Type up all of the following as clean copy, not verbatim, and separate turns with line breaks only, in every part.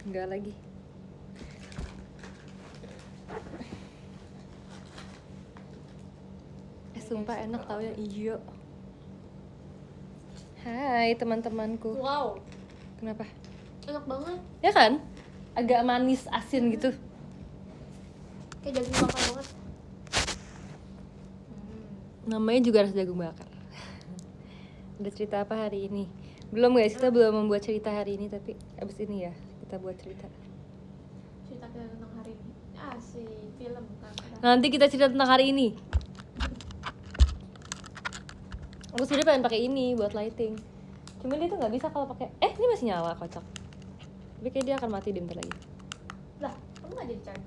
Enggak lagi. Sumpah enak tau yang hijau. Hai teman-temanku.
Wow,
Kenapa?
enak banget.
Ya kan? Agak manis asin gitu.
Kayak daging bakar banget.
Namanya juga rasa jagung bakar. Ada cerita apa hari ini? Belum guys, kita belum membuat cerita hari ini, tapi abis ini ya kita buat cerita.
Cerita kita tentang hari ini. Si film kan.
Nanti kita cerita tentang hari ini. Aku sebenarnya pengen pakai ini buat lighting. Cuman dia tuh nggak bisa kalau pakai. Ini masih nyala, kocak. Tapi kayak dia akan mati deh bentar lagi.
Lah, kamu nggak jadi charge?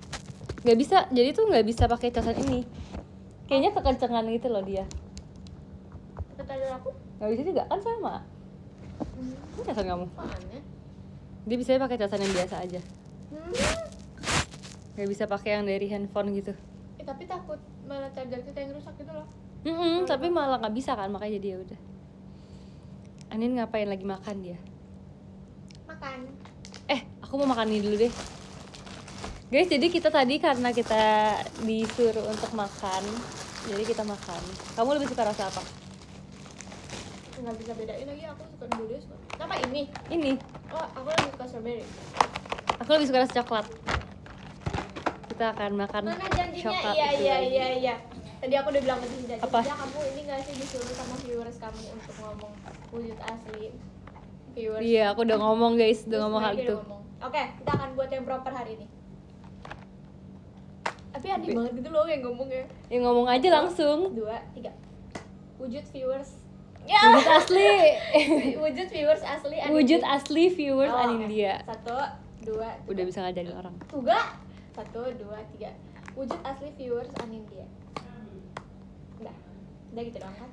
Nggak bisa, jadi tuh nggak bisa pakai casan ini. Kayaknya kekencengan gitu loh dia.
Pakai charger aku?
Nggak bisa juga, kan sama. Ini casan kamu.
Aneh.
Dia bisa pakai casan yang biasa aja. Nggak bisa pakai yang dari handphone gitu.
Tapi takut malah charger kita yang rusak gitu loh.
Tapi malah nggak bisa kan, makanya jadi ya udah. Anin ngapain lagi makan dia?
Makan.
Aku mau makan ini dulu deh. Guys, jadi kita tadi karena kita disuruh untuk makan, jadi kita makan. Kamu lebih suka rasa apa?
Nggak bisa bedain lagi, aku suka dua-duanya suka. Sama ini.
Ini.
Oh, aku lebih suka strawberry.
Aku lebih suka rasa coklat. Kita akan makan
Mana janjinya?
coklat.
Iya. Tadi aku udah bilang ke janji.
Apa?
Ya, kamu ini nggak sih disuruh sama viewers kamu untuk ngomong wujud asli viewers?
Iya, aku udah ngomong guys, udah
Terus
ngomong hal
mereka
itu.
udah ngomong. Oke, kita akan buat yang proper hari ini. Tapi aneh banget gitu loh yang ngomongnya.
Ya ngomong aja langsung.
2, 3. Wujud viewers.
Wujud asli.
Wujud viewers asli Anindya.
Wujud asli viewers
Oh,
Anindya.
1, 2, 3.
Udah bisa ngajarin orang.
3. 1, 2, 3. Wujud asli viewers Anindya. Udah gitu doang kan?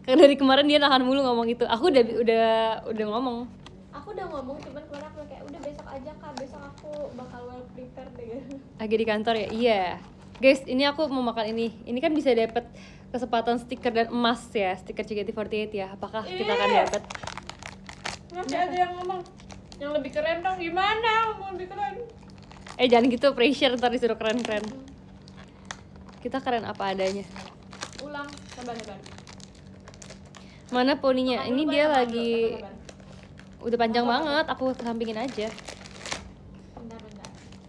Kan dari kemarin dia nahan mulu ngomong itu. Aku udah ngomong.
Aku udah ngomong, cuman kemarin aku kayak udah besok aja kak, besok aku bakal well prepared deh.
Lagi di kantor ya? Iya. Guys, ini aku mau makan ini. Ini kan bisa dapet kesempatan stiker dan emas ya, stiker JKT48 ya. Apakah kita akan dapat?
Masih ada yang ngomong yang lebih keren dong, gimana ngomong lebih keren?
Jangan gitu, pressure ntar disuruh keren-keren. Kita keren apa adanya.
Ulang, sabar.
Mana poninya? Ini dia lagi
Sabar.
udah panjang banget. Aku kesampingin aja.
Bentar.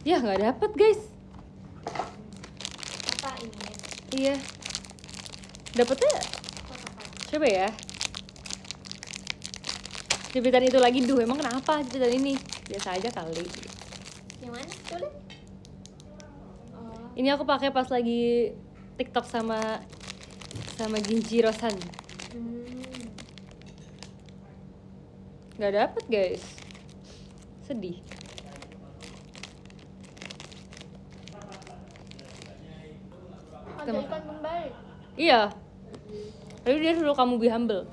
Ya nggak dapet guys.
Apa ini?
Iya. Dapetnya
Kotakan.
coba ya. Jepitan itu lagi, duh emang kenapa jepitan ini? Biasa aja kali.
Yang mana? Tulis. Oh,
Ini aku pakai pas lagi TikTok sama Ginji Rosan. Nggak dapet guys. Sedih.
ada ikan kembali.
Iya. Tapi dia suruh kamu be humble.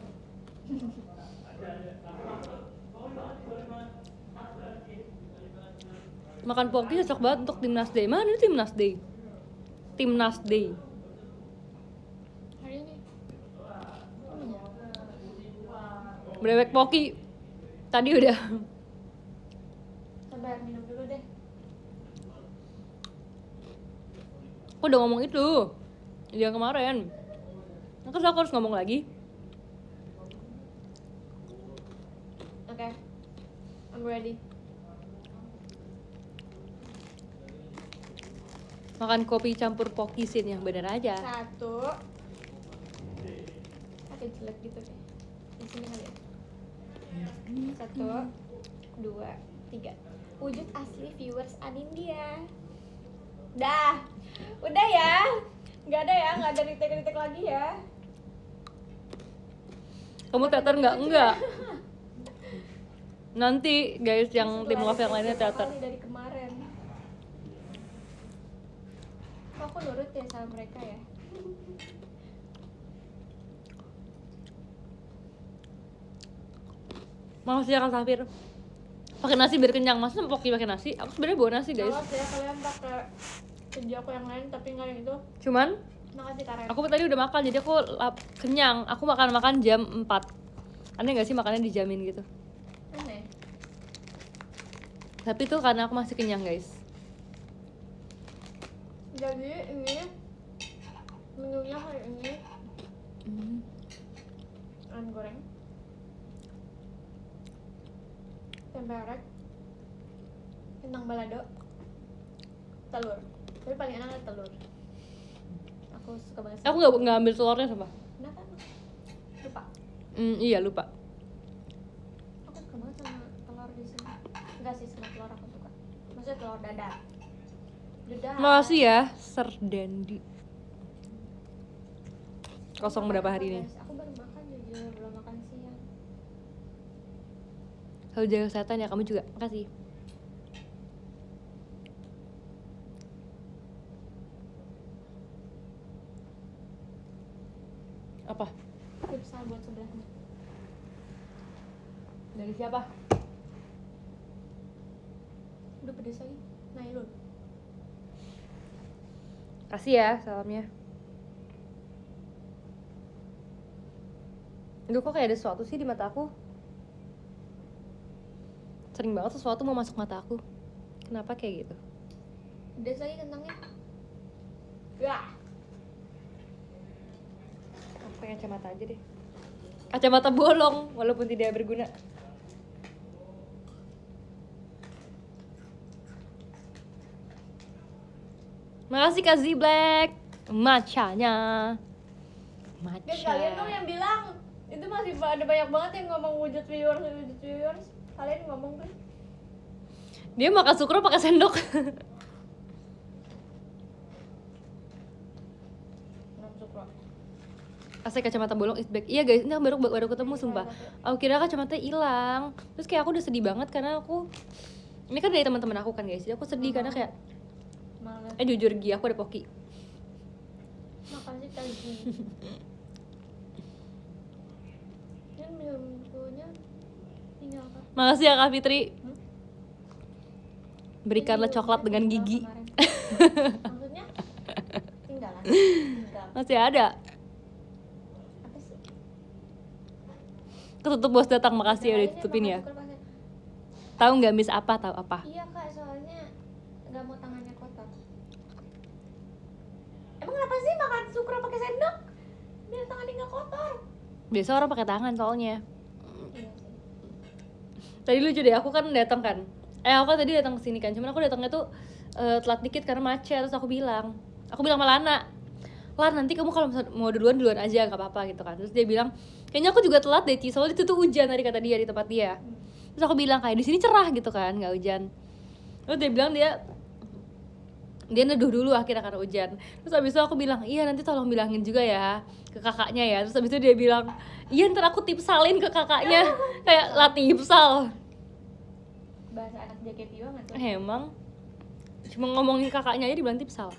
Makan poki cocok banget untuk Timnas Day. Mana itu Timnas Day? Timnas Day.
Hari ini.
Brewek poki. Tadi udah.
Sabar, minum dulu deh.
Aku udah ngomong itu. Yang kemarin. Terus aku harus ngomong lagi.
Oke. I'm ready.
Makan kopi campur poki sin yang bener aja.
1. Agak jelek gitu deh. Di sini kali ya. 1, 2, 3. Wujud asli viewers Anindya. Udah ya. Nggak ada retake lagi ya.
Kamu teater enggak? Nanti guys yang tim love yang lainnya teater.
Dari kemarin. Kok aku nurut ya sama mereka ya?
Makasih ya Kak Safir. Pakai nasi biar kenyang. Masa poki pakai nasi? Aku sebenarnya bawa nasi guys.
Awas ya kalian pakai kerja aku yang lain tapi nggak yang itu.
Cuman
Makasih Karen.
aku tadi udah makan jadi aku kenyang. Aku makan jam 4. Aneh gak sih makannya dijamin gitu?
Aneh.
Tapi tuh karena aku masih kenyang guys.
Jadi ini menunya hari ini ayam goreng, tempe orek, kentang balado, telur. Tapi paling enak adalah telur. Aku suka banget.
Aku nggak ambil telurnya sumpah.
Kenapa? Lupa.
Iya lupa.
Aku suka banget sama telur di sini. Enggak sih, semua telur aku suka. Maksudnya telur dadar.
Makasih ya, Sir Dendi. Kosong berapa hari ini?
Aku baru makan jujur, belum makan siang.
Selalu jaga kesehatan ya, kamu juga. Makasih. Apa?
Tipsal buat sebelahnya.
Dari siapa?
Udah pedes lagi. Nailun.
Kasih ya salamnya. Aduh kok kayak ada sesuatu sih di mata aku. Sering banget sesuatu mau masuk mata aku. Kenapa kayak gitu?
Pedes lagi kentangnya. Wah.
Aku pakai kacamata aja deh. Kacamata bolong walaupun tidak berguna. Makasih Kak Black. Macanya.
Guys, kalian dong yang bilang itu masih ada banyak banget yang ngomong wujud viewers. Kalian ngomong kan?
Dia makan sukro pakai sendok. Asli kacamata bolong is back. Iya guys, ini aku baru ketemu sumpah. Aku kira kacamata hilang. Terus kayak aku udah sedih banget karena aku ini kan dari teman-teman aku kan guys. Jadi aku sedih karena kayak
Males.
jujur Gi, aku ada Poki.
Makasih Tagi. Ini minumnya tinggal apa?
Makasih ya Kak Fitri. Berikanlah coklat dengan gigi.
Maksudnya tinggal.
Masih ada.
Apa sih?
Ketutup bos datang, makasih ya udah ditutupin ya. Tahu nggak miss apa? Tahu apa?
Iya kak, soalnya nggak mau tangannya kotor. Emang kenapa sih makan sukro pakai sendok? Biar tangannya nggak kotor.
Biasa orang pakai tangan soalnya.
Iya sih.
Tadi lucu deh, aku kan datang kan. Aku kan tadi datang ke sini kan. Cuman aku datangnya tuh telat dikit karena macet. Terus aku bilang sama Lana, Lan nanti kamu kalau mau duluan aja nggak apa-apa gitu kan. Terus dia bilang kayaknya aku juga telat deh Ci, soalnya itu tuh hujan tadi kata dia di tempat dia. Terus aku bilang kayak di sini cerah gitu kan, nggak hujan. Terus dia bilang dia neduh dulu akhirnya karena hujan. Terus abis itu aku bilang iya nanti tolong bilangin juga ya ke kakaknya ya. Terus abis itu dia bilang iya ntar aku tipsalin ke kakaknya. Kayak latih tipsal.
Bahasa anak JKT banget tuh.
Emang cuma ngomongin kakaknya aja dibilang tipsal.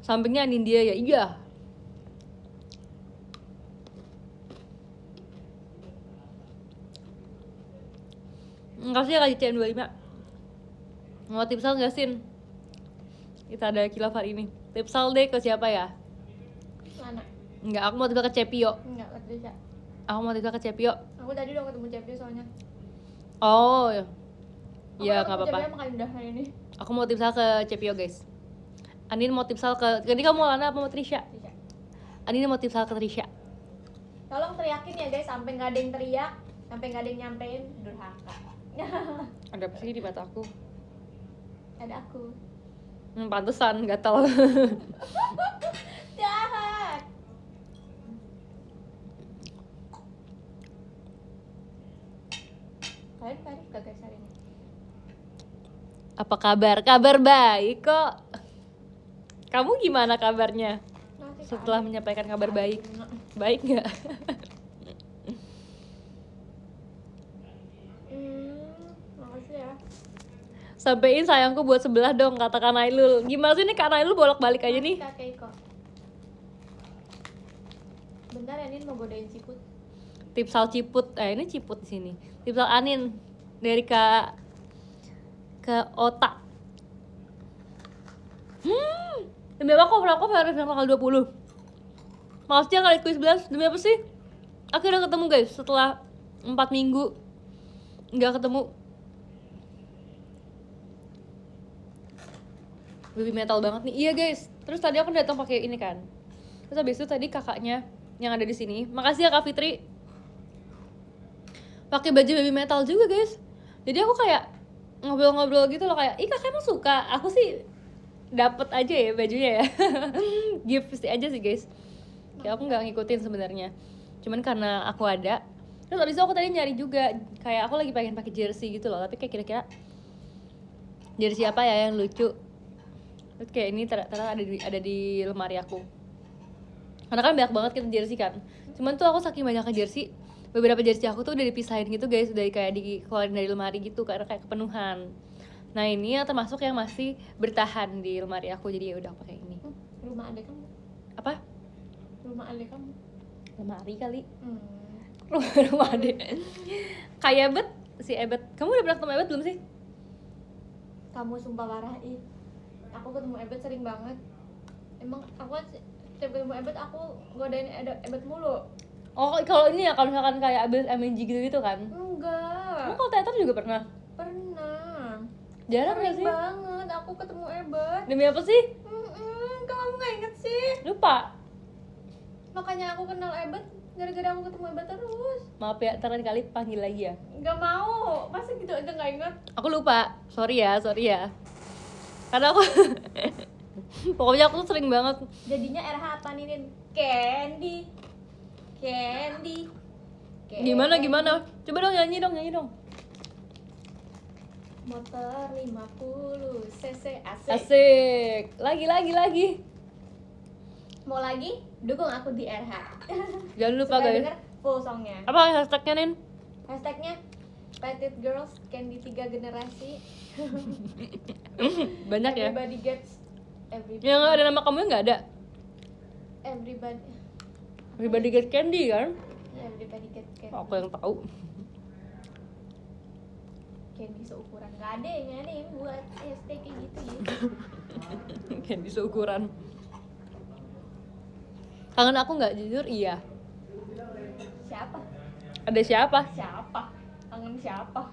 Sampingnya Nindya ya, iya. Makasih ya Kak CN 25. Mau tipsal gak Sin? Kita ada kilaf hari ini. Tipsal deh ke siapa ya?
Lana.
Enggak, aku mau tipsal ke Cepio.
Enggak, ke Trisha.
Aku mau tipsal ke Cepio.
Aku tadi udah ketemu Cepio soalnya.
Oh, ya.
Aku
Ya
udah
nggak
ketemu
apa-apa.
Cepio sama Kak Indah hari ini.
Aku mau tipsal ke Cepio guys. Anin mau tipsal ke. Jadi kamu mau Lana apa mau Trisha?
Trisha.
Anin mau tipsal ke Trisha.
Tolong teriakin ya guys, sampai nggak ada yang teriak, sampai nggak ada yang nyampein, durhaka.
Ada apa sih di mata aku?
Ada aku.
Pantesan gatal.
Jahat. Kalian Paris gak guys hari ini?
Apa kabar? Kabar baik kok. Kamu gimana kabarnya?
Masih
Setelah
Kak.
menyampaikan kabar baik. Baik nggak?
Makasih ya.
Sampein sayangku buat sebelah dong kata Kak Nailul. Gimana sih ini Kak Nailul bolak-balik aja nih?
Kak Keiko. Bentar ya, Nin mau godain Ciput.
Tipsal Ciput. Ini Ciput di sini. Tipsal Anin dari Kak ke otak. Demi apa kok harus yang tanggal 20? Maksudnya kali kuis 11 demi apa sih? Akhirnya ketemu guys setelah 4 minggu nggak ketemu. Baby metal banget nih. Iya guys. Terus tadi aku datang pakai ini kan. Terus habis itu tadi kakaknya yang ada di sini. Makasih ya Kak Fitri. Pakai baju baby metal juga guys. Jadi aku kayak ngobrol-ngobrol gitu loh kayak, "Ih, kakak emang suka?" Aku sih dapet aja ya bajunya ya. Gift sih aja sih guys. Kayak aku nggak ngikutin sebenarnya. Cuman karena aku ada. Terus abis itu aku tadi nyari juga. Kayak aku lagi pengen pakai jersey gitu loh. Tapi kayak kira-kira jersey apa ya yang lucu. Terus kayak ini ternyata ada di lemari aku. Karena kan banyak banget kita jersey kan. Cuman tuh aku saking banyaknya jersey, beberapa jersey aku tuh udah dipisahin gitu guys, udah kayak dikeluarin dari lemari gitu karena kayak kepenuhan. Nah ini yang termasuk yang masih bertahan di lemari aku, jadi ya udah pakai ini.
Rumah adek kamu?
Apa?
Rumah adek kamu?
Lemari kali.
Hmm.
Rumah adek. Kayak Ebet, si Ebet. Kamu udah pernah ketemu Ebet belum sih?
Kamu sumpah parah ih. Aku ketemu Ebet sering banget. Emang aku kan setiap ketemu Ebet aku godain Ebet mulu.
Oh kalau ini ya, kalau misalkan kayak abis MNG gitu kan?
Enggak.
Kamu kalau teater juga pernah?
Pernah.
Jarang gak
Sering
sih?
banget aku ketemu Ebet.
Demi apa sih?
Kamu gak inget sih?
Lupa.
Makanya aku kenal Ebet gara-gara aku ketemu Ebet terus.
Maaf ya, ntar lain kali panggil lagi ya.
Gak mau, masa gitu aja gak inget?
Aku lupa, sorry ya. Karena aku pokoknya aku tuh sering banget.
Jadinya RH apa nih? Candy.
Gimana? Coba dong nyanyi dong.
Motor 50 cc asik.
Asik. Lagi.
Mau lagi? Dukung aku di RH.
Jangan lupa
Supaya
guys.
denger full songnya.
Apa hashtagnya Nin?
Hashtagnya Petite Girls Candy 3 generasi.
Banyak ya.
Everybody gets everybody.
Yang ada nama kamu nggak ada. Everybody get candy kan?
Everybody gets candy.
Aku yang tahu.
Candy seukuran. Gak ada yang buat hashtag kayak gitu ya.
Candy seukuran. Kangen aku nggak, jujur iya.
Siapa?
Ada siapa?
Kangen siapa?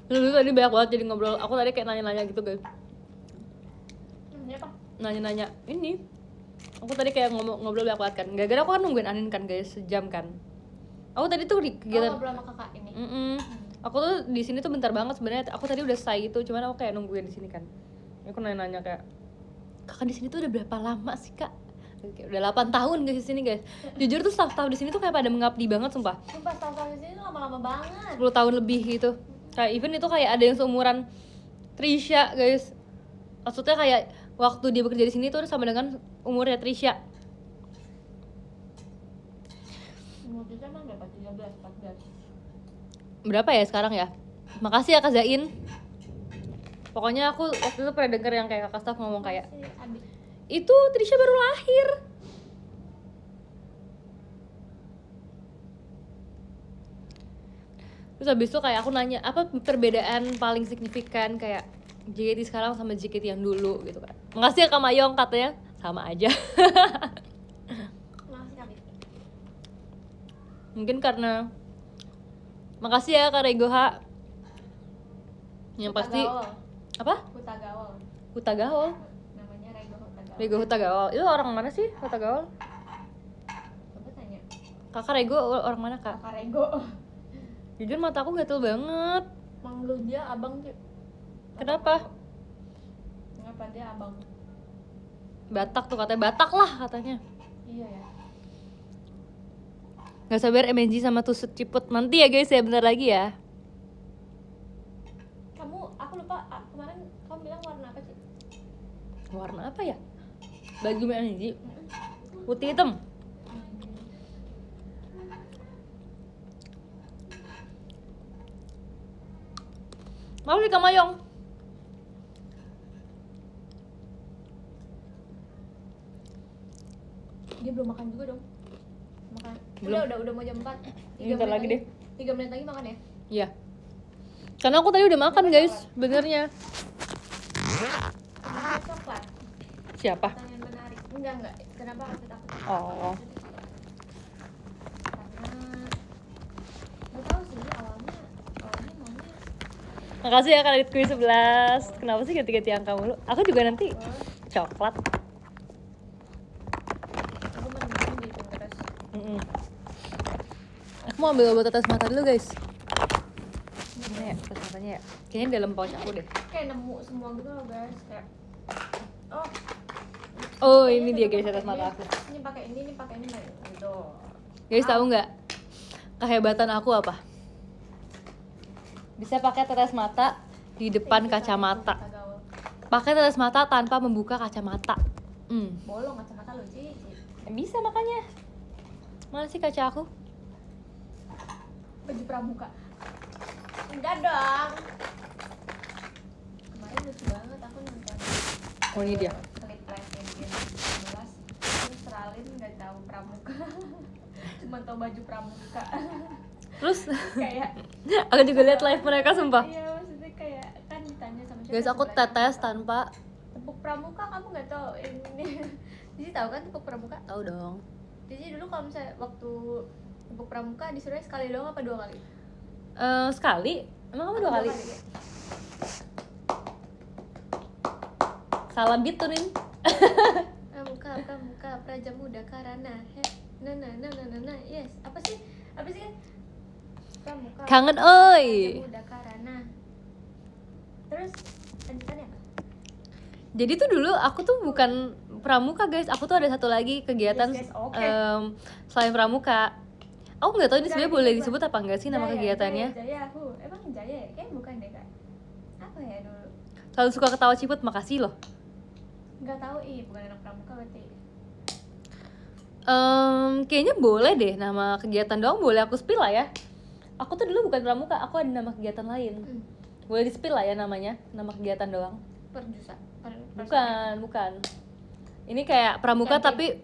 Dulu tadi banyak banget jadi ngobrol. Aku tadi kayak nanya-nanya gitu guys.
Siapa?
Nanya-nanya ini. Aku tadi kayak ngobrol banyak banget kan. Gara-gara aku kan nungguin Anin kan guys, sejam kan. Aku tadi tuh di kegiatan.
Ngobrol sama kakak ini.
Aku tuh di sini tuh bentar banget sebenarnya. Aku tadi udah selesai gitu, cuman aku kayak nungguin di sini kan. Aku nanya-nanya kayak, "Kakak di sini tuh udah berapa lama sih, Kak?" Kayak udah 8 tahun guys di sini guys. Jujur tuh staff-staff di sini tuh kayak pada mengabdi banget sumpah.
Sumpah staff-staff di sini tuh lama-lama banget.
10 tahun lebih gitu. Kayak even itu kayak ada yang seumuran Trisha guys. Maksudnya kayak waktu dia bekerja di sini tuh sama dengan umurnya Trisha.
Umur kita emang berapa? 13, 14.
Berapa ya sekarang ya? Makasih ya Kak Zain. Pokoknya aku waktu itu pernah denger yang kayak kakak staff ngomong kayak,
Si Abi.
itu Trisha baru lahir. Terus habis itu kayak aku nanya, apa perbedaan paling signifikan kayak JKT sekarang sama JKT yang dulu gitu kan. Makasih ya Kak Mayong, katanya sama aja.
Makasih Abi.
Mungkin karena makasih ya Kak Regoha. Yang pasti apa?
Hutagaol.
Hutagaol.
Namanya Hutagaol.
Rego Hutagaol. Itu orang mana sih Hutagaol?
Coba tanya.
Kakak Rego orang mana Kak?
Kakak Rego.
Jujur mata aku gatel banget.
Manggil dia abang sih.
Kenapa?
Kenapa dia abang?
Batak tuh katanya, Batak lah katanya.
Iya ya.
Gak sabar MNG sama tusuk ciput. Nanti ya guys ya, bentar lagi ya.
Aku lupa kemarin kamu bilang warna apa sih?
Warna apa ya? Baju MNG putih hitam. Mau sih Kak Mayong?
Dia belum makan juga dong. Makan.
Belum.
Udah mau jam 4.
Bentar lagi deh.
3 menit lagi makan ya?
Iya. Karena aku tadi udah makan guys, benernya.
Kenapa coklat?
Siapa?
Pertanyaan menarik. Enggak. Kenapa aku takut?
Oh.
Karena nggak tahu sih awalnya maunya
Makasih ya Kak Ritku 11. Kenapa sih ganti-ganti angka mulu? Aku juga nanti coklat.
aku mending di Pinterest.
Aku mau ambil obat tetes mata dulu guys. Mana ya tetes matanya ya? Kayaknya di dalam pouch aku deh.
Kayak nemu semua gitu loh guys, kayak
Oh ini dia guys tetes mata aku.
Ini pakai ini gitu.
Guys tahu nggak kehebatan aku apa? Bisa pakai tetes mata di depan kacamata. Pakai tetes mata tanpa membuka kacamata.
Bolong kacamata lo Ci.
Bisa makanya. Mana sih kaca aku?
Baju pramuka. Enggak dong. Kemarin lucu banget aku nonton.
Oh ini dia.
Klip live yang 11 terus Ralin nggak tahu pramuka. Cuma tahu baju pramuka.
Terus
Kayak
aku juga lihat live mereka sumpah.
iya maksudnya kayak kan ditanya sama siapa.
Guys aku tetes tanpa
tepuk pramuka kamu nggak tahu ini. Jadi tahu kan tepuk pramuka?
tahu dong.
Jadi dulu kalau misalnya waktu tepuk pramuka disuruhnya sekali doang apa 2 kali?
Sekali? Emang kamu 2 kali?
Ya?
Salah beat tuh Rin.
Pramuka Praja Muda Karana. Nah. Yes. Apa sih kan? Pramuka.
Kangen oi.
Praja Muda Karana. Terus lanjutannya apa?
Jadi tuh dulu aku tuh bukan pramuka guys, aku tuh ada satu lagi kegiatan
Yes, oke.
selain pramuka. Aku nggak tahu ini sebenarnya
Jaya,
boleh
coba.
disebut apa enggak sih nama kegiatannya.
Jaya. Emang Jaya ya? Kayaknya bukan deh kak. Apa ya dulu?
Selalu suka ketawa ciput, makasih loh.
Nggak tahu bukan anak pramuka berarti.
Kayaknya boleh deh nama kegiatan doang, boleh aku spill lah ya. Aku tuh dulu bukan pramuka, aku ada nama kegiatan lain. Boleh di spill lah ya namanya, nama kegiatan doang.
Perjusa.
Bukan. Ini kayak pramuka
Camping.
tapi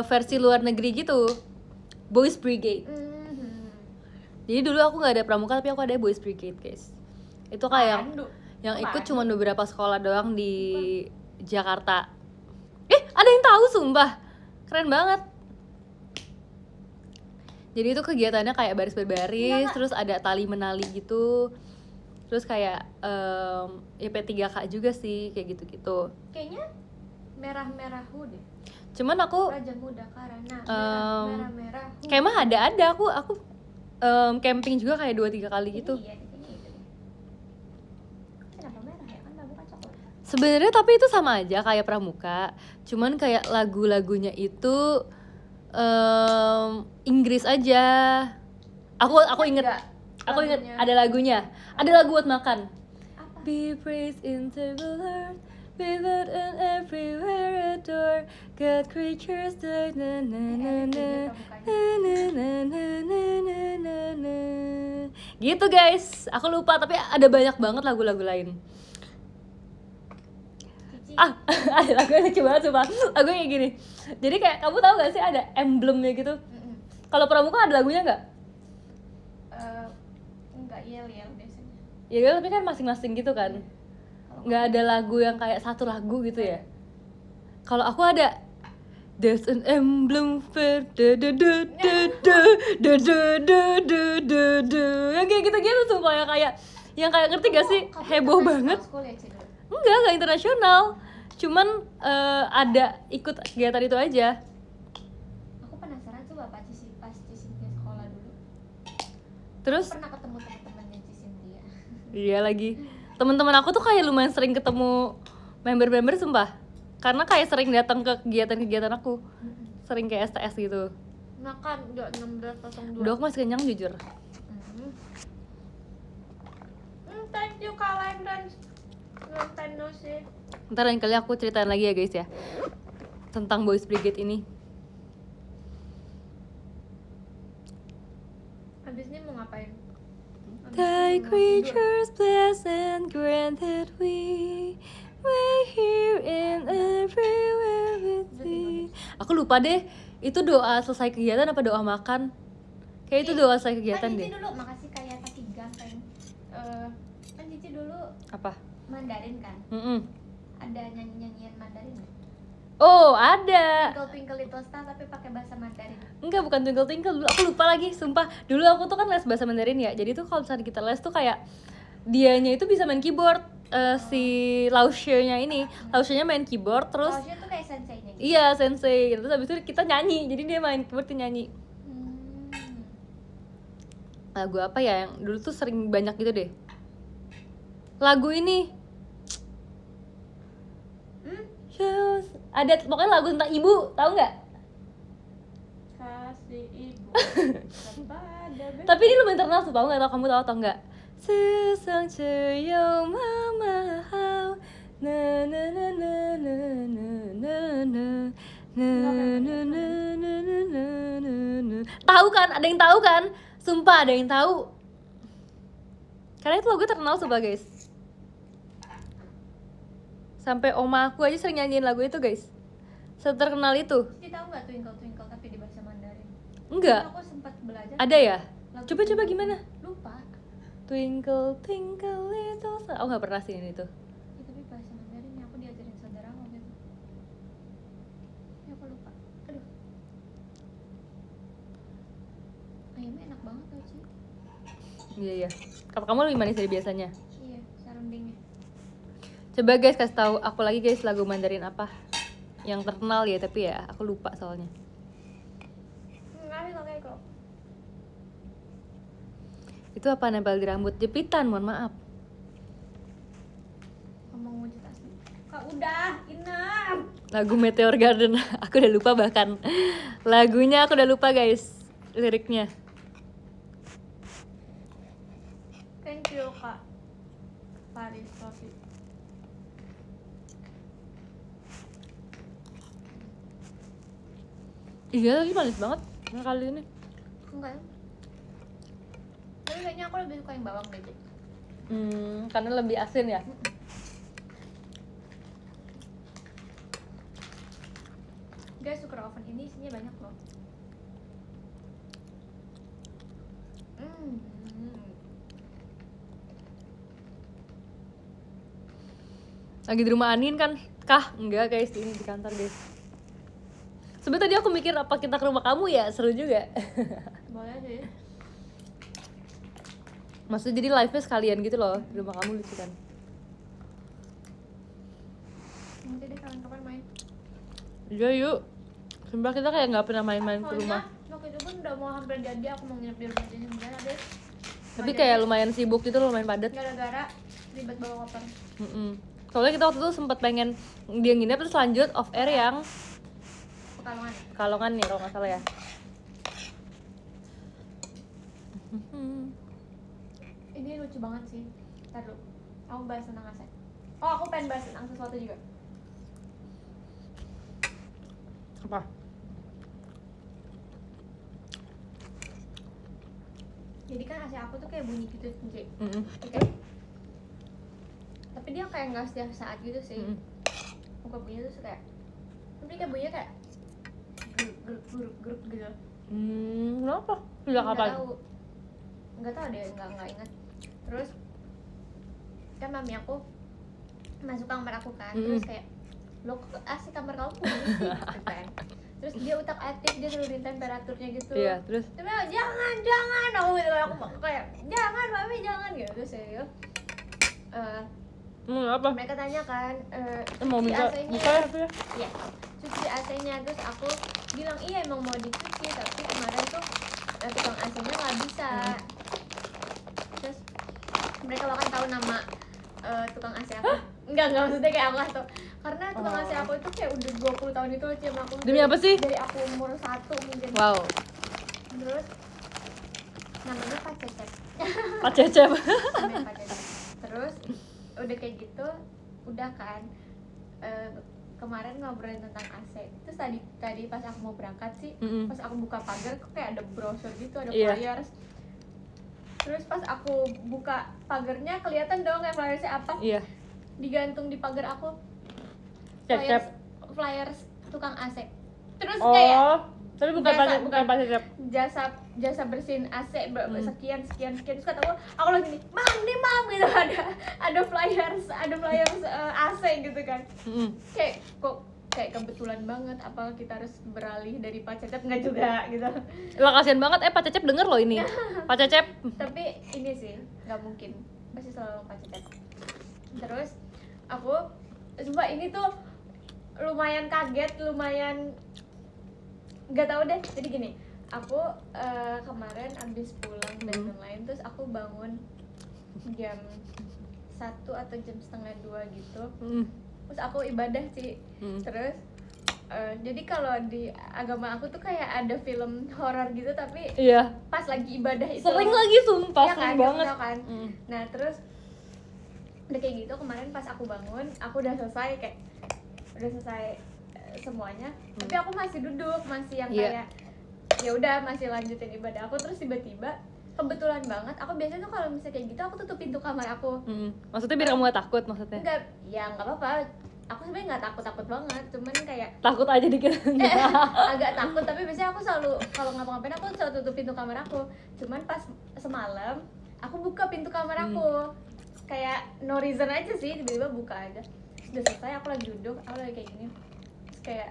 versi luar negeri gitu. Boys Brigade. Jadi dulu aku nggak ada pramuka tapi aku ada Boys Brigade guys. Itu kayak yang ikut cuma beberapa sekolah doang di Jakarta. Ada yang tahu sumpah. Keren banget. Jadi itu kegiatannya kayak baris berbaris, terus ada tali menali gitu. Terus kayak ya P3K juga sih kayak gitu-gitu.
Kayaknya merah deh.
Cuman aku
Praja Muda Karana. Merah.
kayak mah ada aku camping juga kayak 2-3 kali gitu.
Iya, di sini itu. Kenapa merah ya? Kan pramuka coklat.
Sebenarnya tapi itu sama aja kayak pramuka. Cuman kayak lagu-lagunya itu Inggris aja. Aku inget.
Enggak,
Aku inget
lagunya.
ada lagunya. Ada lagu buat makan.
Apa?
Be praised in the Lord, without and everywhere adore. God creatures die na na na na na na na na na na. Gitu guys. Aku lupa tapi ada banyak banget lagu-lagu lain.
Cici.
Ada lagu yang lucu banget sumpah. Lagu kayak gini. Jadi kayak kamu tahu gak sih ada emblemnya gitu. Kalau pramuka ada lagunya nggak?
Enggak yel biasanya.
Ya kan, tapi kan masing-masing gitu kan. Nggak ada lagu yang kayak satu lagu gitu ya. Kalau aku ada There's an emblem fair yang kayak gitu-gitu sumpah yang kayak ngerti gak sih? Heboh banget. Enggak internasional. Cuman ada ikut kegiatan itu aja.
Aku penasaran tuh pas Cisintia sekolah dulu.
Terus
Pernah ketemu teman-temannya Cisintia.
iya lagi. Teman-teman aku tuh kayak lumayan sering ketemu member-member sumpah. Karena kayak sering datang ke kegiatan-kegiatan aku. Sering kayak STS gitu.
Makan udah 16.02.
Udah aku masih kenyang jujur.
Thank you Kak Lain dan Nintendo sih.
Ntar lain kali aku ceritain lagi ya guys ya tentang Boys Brigade ini.
Habis ini mau ngapain?
Thy creatures blessed and granted we may hear in everywhere with thee. Aku lupa deh, itu doa selesai kegiatan apa doa makan? Kayak itu doa selesai kegiatan deh.
Dulu makasih kayak Katigan kan Kan Cici dulu
Apa?
Mandarin kan, ada nyanyian Mandarin nggak?
Oh, ada.
Twinkle Twinkle Little Star tapi pakai bahasa Mandarin.
Enggak, bukan Twinkle Twinkle. Dulu aku lupa lagi, sumpah. Dulu aku tuh kan les bahasa Mandarin ya. Jadi tuh kalau misalnya kita les tuh kayak dianya itu bisa main keyboard. Si Laoshia-nya ini, Laoshia-nya main keyboard terus
Laoshia tuh kayak sensei-nya gitu.
iya, sensei. Terus habis itu kita nyanyi. Jadi dia main keyboard, dia nyanyi. Lagu apa ya yang dulu tuh sering banyak gitu deh. Lagu ini. Yes. Ada pokoknya lagu tentang ibu, tahu nggak?
Kasih ibu kepada bebek.
Tapi ini lumayan terkenal tuh, tahu nggak? Tahu kamu tahu atau nggak? Sesang ceyong mama hao na na na na na na na na na na na na na na na. Tahu kan? Ada yang tahu kan? Sumpah ada yang tahu. Karena itu lagu terkenal sumpah guys. Sampai oma aku aja sering nyanyiin lagu itu guys. Seterkenal itu.
Cici tahu nggak Twinkle Twinkle tapi di bahasa Mandarin?
Enggak.
Aku sempat belajar.
Ada ya?
Lagu
Coba
itu.
gimana?
Lupa.
Twinkle twinkle little star. Oh nggak pernah sih ini tuh.
Ya, tapi bahasa Mandarin yang aku diajarin saudara aku gitu. Ya aku lupa. Aduh. Ayamnya enak banget loh Ci.
Iya iya. Kalau kamu lebih manis dari biasanya.
Iya, serundingnya.
Coba guys kasih tahu aku lagi guys lagu Mandarin apa yang terkenal ya, tapi ya aku lupa soalnya.
Nggak kayak kok.
Itu apa nempel di rambut? Jepitan, mohon maaf.
Ngomong wujud asli. Kak udah, enough.
Lagu Meteor Garden. Aku udah lupa bahkan lagunya, aku udah lupa guys liriknya.
Thank you Kak Paris Sofi.
Iya lagi manis banget kali ini.
Enggak ya? Tapi kayaknya aku lebih suka yang bawang deh Ci.
Karena lebih asin ya.
Guys, sugar oven ini isinya banyak loh.
Lagi di rumah Anin kan? Kah? Enggak guys, ini di kantor guys. Sebenarnya tadi aku mikir apa kita ke rumah kamu ya, seru juga.
Boleh sih.
Maksudnya jadi live-nya sekalian gitu loh, di rumah kamu lucu kan.
Nanti deh kawan-kawan main.
Iya yuk. Sumpah kita kayak nggak pernah main-main ke rumah.
Soalnya waktu itu pun udah mau hampir jadi aku mau nginep di rumah jadi sebenarnya deh.
Tapi kayak lumayan sibuk gitu loh, lumayan padat.
Gara-gara ribet bawa koper.
Soalnya kita waktu itu sempat pengen dia nginep terus lanjut off air yang
Pekalongan.
Kalongan nih kalau nggak salah ya.
Ini lucu banget sih. Ntar dulu. Aku bahas tentang aset. Oh, aku pengen bahas tentang sesuatu juga.
Apa?
Jadi kan AC aku tuh kayak bunyi gitu, J. Oke. Tapi dia kayak nggak setiap saat gitu sih. Bukan bunyinya tuh kayak, tapi kayak bunyinya kayak geruk gitu.
Kenapa? Sejak kapan?
Nggak tahu deh, nggak ingat. Terus kan mami aku masuk kamar aku kan, terus kayak lo kok AC kamar kamu bunyi sih gitu kan. Terus dia utak atik, dia nurunin temperaturnya gitu.
Iya, terus
Tapi jangan aku gitu, aku kayak jangan mami jangan gitu. Terus saya
apa?
mereka tanya kan
Mau
cuci
bisa
AC-nya.
buka ya tuh ya?
Iya, cuci AC-nya. Terus aku bilang iya emang mau dicuci, tapi kemarin tuh tukang AC-nya nggak bisa. Terus mereka bahkan tahu nama tukang AC aku. Enggak maksudnya kayak aku nggak tahu. Karena tukang AC aku itu kayak udah 20 tahun itu loh, Cim. Aku
Demi apa sih?
Dari aku umur 1 mungkin.
Wow,
Terus namanya Pak Cecep.
Pak Cecep.
Namanya Pak Cecep. Terus udah kayak gitu, udah kan kemarin ngobrolin tentang AC. Terus tadi pas aku mau berangkat sih, pas aku buka pagar kok kayak ada brosur gitu, ada
Iya.
flyers. Terus pas aku buka pagarnya kelihatan dong kayak flyersnya apa,
Iya.
digantung di pagar aku.
Cecep.
Flyers tukang AC. Terus
Oh,
kayak
Tapi bukan Pak Cecep.
jasa bersihin AC sekian terus kata aku lagi nih mam gitu, ada flyers AC gitu kan. Kayak kok kayak kebetulan banget, apa kita harus beralih dari Pak Cecep, nggak juga gitu.
Lah kasihan banget, Pak Cecep denger loh ini. Pak Cecep.
Tapi ini sih nggak mungkin, pasti selalu Pak Cecep. Terus aku sumpah ini tuh lumayan kaget, lumayan nggak tahu deh. Jadi gini, aku kemarin abis pulang dan lain-lain, terus aku bangun jam 1 atau jam setengah 2 gitu. Terus aku ibadah sih. Terus jadi kalau di agama aku tuh kayak ada film horor gitu, tapi
Iya.
pas lagi ibadah itu
Sering lagi sumpah,
ya
sering
kan,
banget.
kan? Nah terus udah kayak gitu, kemarin pas aku bangun aku udah selesai semuanya, tapi aku masih duduk, masih yang kayak ya udah masih lanjutin ibadah aku. Terus tiba-tiba kebetulan banget, aku biasanya tuh kalau misalnya kayak gitu aku tutup pintu kamar aku.
Maksudnya biar kamu gak takut maksudnya?
Enggak, ya nggak apa-apa, aku sebenarnya nggak takut banget, cuman kayak
Takut aja dikit.
agak takut. Tapi biasanya aku selalu kalau ngapa-ngapain aku selalu tutup pintu kamar aku. Cuman pas semalam aku buka pintu kamar aku, kayak no reason aja sih, tiba-tiba buka aja. Udah selesai, aku lagi duduk, aku lagi kayak gini. Terus kayak